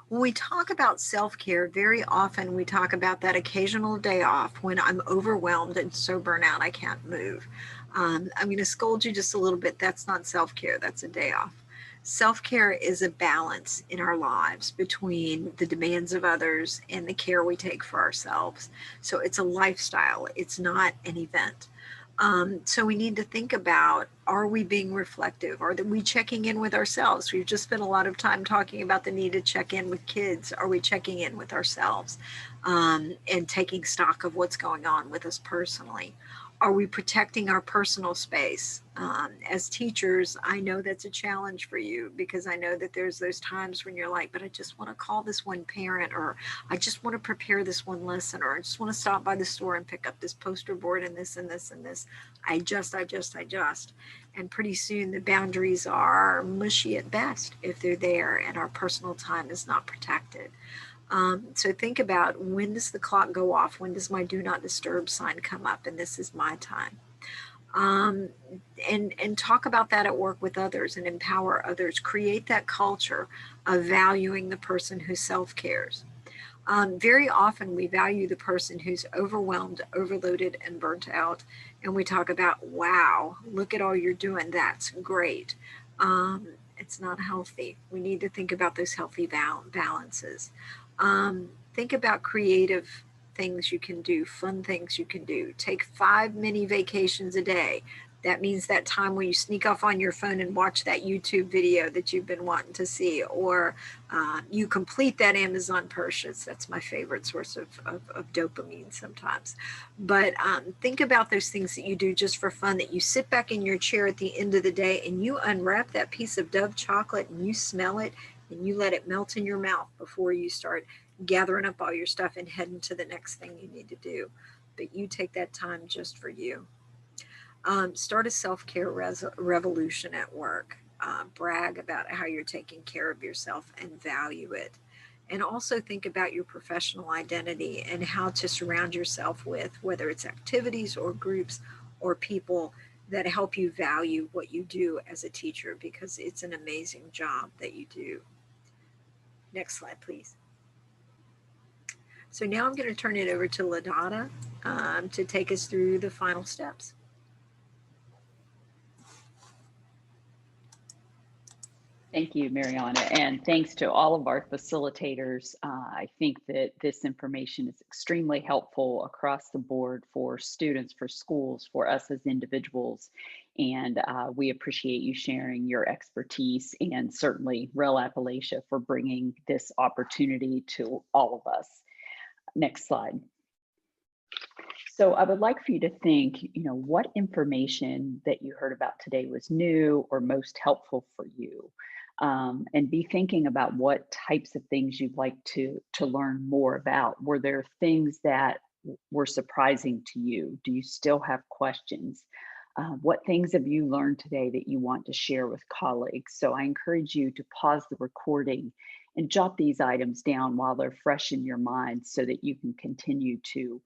S4: When we talk about self-care, very often we talk about that occasional day off when I'm overwhelmed and so burnt out I can't move. I'm going to scold you just a little bit. That's not self-care, that's a day off. Self-care is a balance in our lives between the demands of others and the care we take for ourselves. So it's a lifestyle, it's not an event. So we need to think about, are we being reflective? Are we checking in with ourselves? We've just spent a lot of time talking about the need to check in with kids. Are we checking in with ourselves and taking stock of what's going on with us personally? Are we protecting our personal space? As teachers, I know that's a challenge for you, because I know that there's those times when you're like, but I just want to call this one parent, or I just want to prepare this one lesson, or I just want to stop by the store and pick up this poster board and this and this and this. I just. And pretty soon the boundaries are mushy at best if they're there and our personal time is not protected. So think about, when does the clock go off? When does my do not disturb sign come up? And this is my time. And talk about that at work with others and empower others. Create that culture of valuing the person who self-cares. Very often we value the person who's overwhelmed, overloaded, and burnt out. And we talk about, wow, look at all you're doing. That's great. It's not healthy. We need to think about those healthy balances. Think about creative things you can do, fun things you can do. Take 5 mini vacations a day. That means that time where you sneak off on your phone and watch that YouTube video that you've been wanting to see, or you complete that Amazon purchase. That's my favorite source of dopamine sometimes. But think about those things that you do just for fun, that you sit back in your chair at the end of the day and you unwrap that piece of Dove chocolate and you smell it and you let it melt in your mouth before you start gathering up all your stuff and heading to the next thing you need to do. But you take that time just for you. Start a self-care revolution at work. Brag about how you're taking care of yourself and value it. And also think about your professional identity and how to surround yourself with, whether it's activities or groups or people that help you value what you do as a teacher, because it's an amazing job that you do. Next slide, please. So now I'm going to turn it over to Ladonna to take us through the final steps.
S1: Thank you, Mariana, and thanks to all of our facilitators. I think that this information is extremely helpful across the board for students, for schools, for us as individuals, and we appreciate you sharing your expertise, and certainly REL Appalachia for bringing this opportunity to all of us. Next slide. So I would like for you to think, what information that you heard about today was new or most helpful for you. And be thinking about what types of things you'd like to learn more about. Were there things that were surprising to you? Do you still have questions? What things have you learned today that you want to share with colleagues? So I encourage you to pause the recording and jot these items down while they're fresh in your mind, so that you can continue to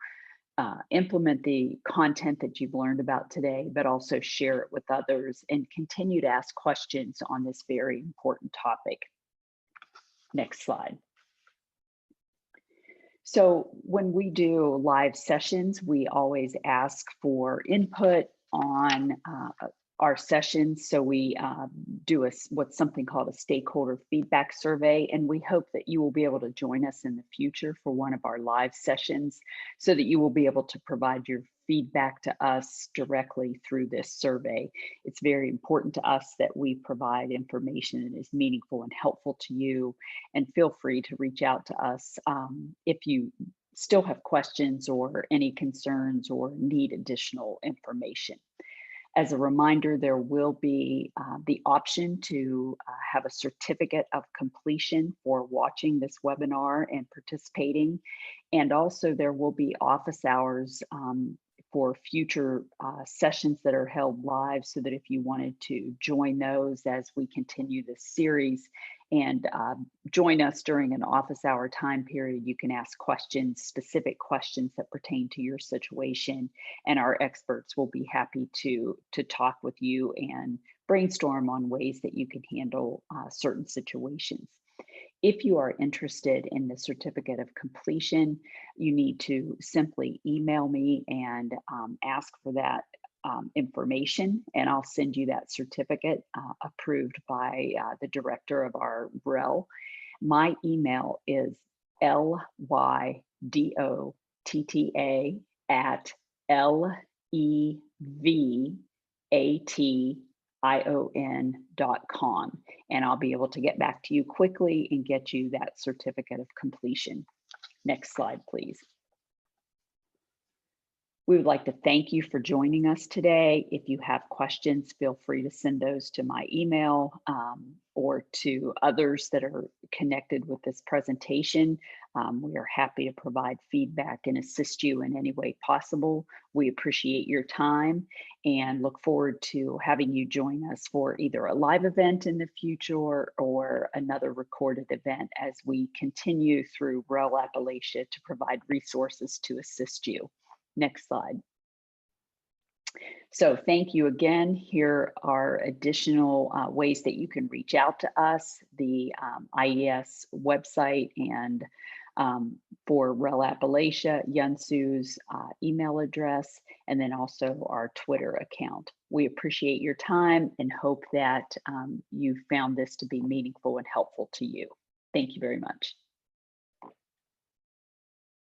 S1: implement the content that you've learned about today, but also share it with others and continue to ask questions on this very important topic. Next slide. So when we do live sessions, we always ask for input on our sessions. So we do what's something called a stakeholder feedback survey, and we hope that you will be able to join us in the future for one of our live sessions, so that you will be able to provide your feedback to us directly through this survey. It's very important to us that we provide information that is meaningful and helpful to you, and feel free to reach out to us if you still have questions or any concerns or need additional information. As a reminder, there will be the option to have a certificate of completion for watching this webinar and participating. And also there will be office hours for future sessions that are held live, so that if you wanted to join those as we continue this series and join us during an office hour time period, you can ask questions, specific questions that pertain to your situation, and our experts will be happy to talk with you and brainstorm on ways that you can handle certain situations. If you are interested in the certificate of completion, you need to simply email me and ask for that information, and I'll send you that certificate approved by the director of our REL. My email is lydotta@levition.com, and I'll be able to get back to you quickly and get you that certificate of completion. Next slide, please. We would like to thank you for joining us today. If you have questions, feel free to send those to my email or to others that are connected with this presentation. We are happy to provide feedback and assist you in any way possible. We appreciate your time and look forward to having you join us for either a live event in the future or another recorded event as we continue through REL Appalachia to provide resources to assist you. Next slide. So thank you again. Here are additional ways that you can reach out to us, the IES website, and for REL Appalachia, Yunsu's email address, and then also our Twitter account. We appreciate your time and hope that you found this to be meaningful and helpful to you. Thank you very much.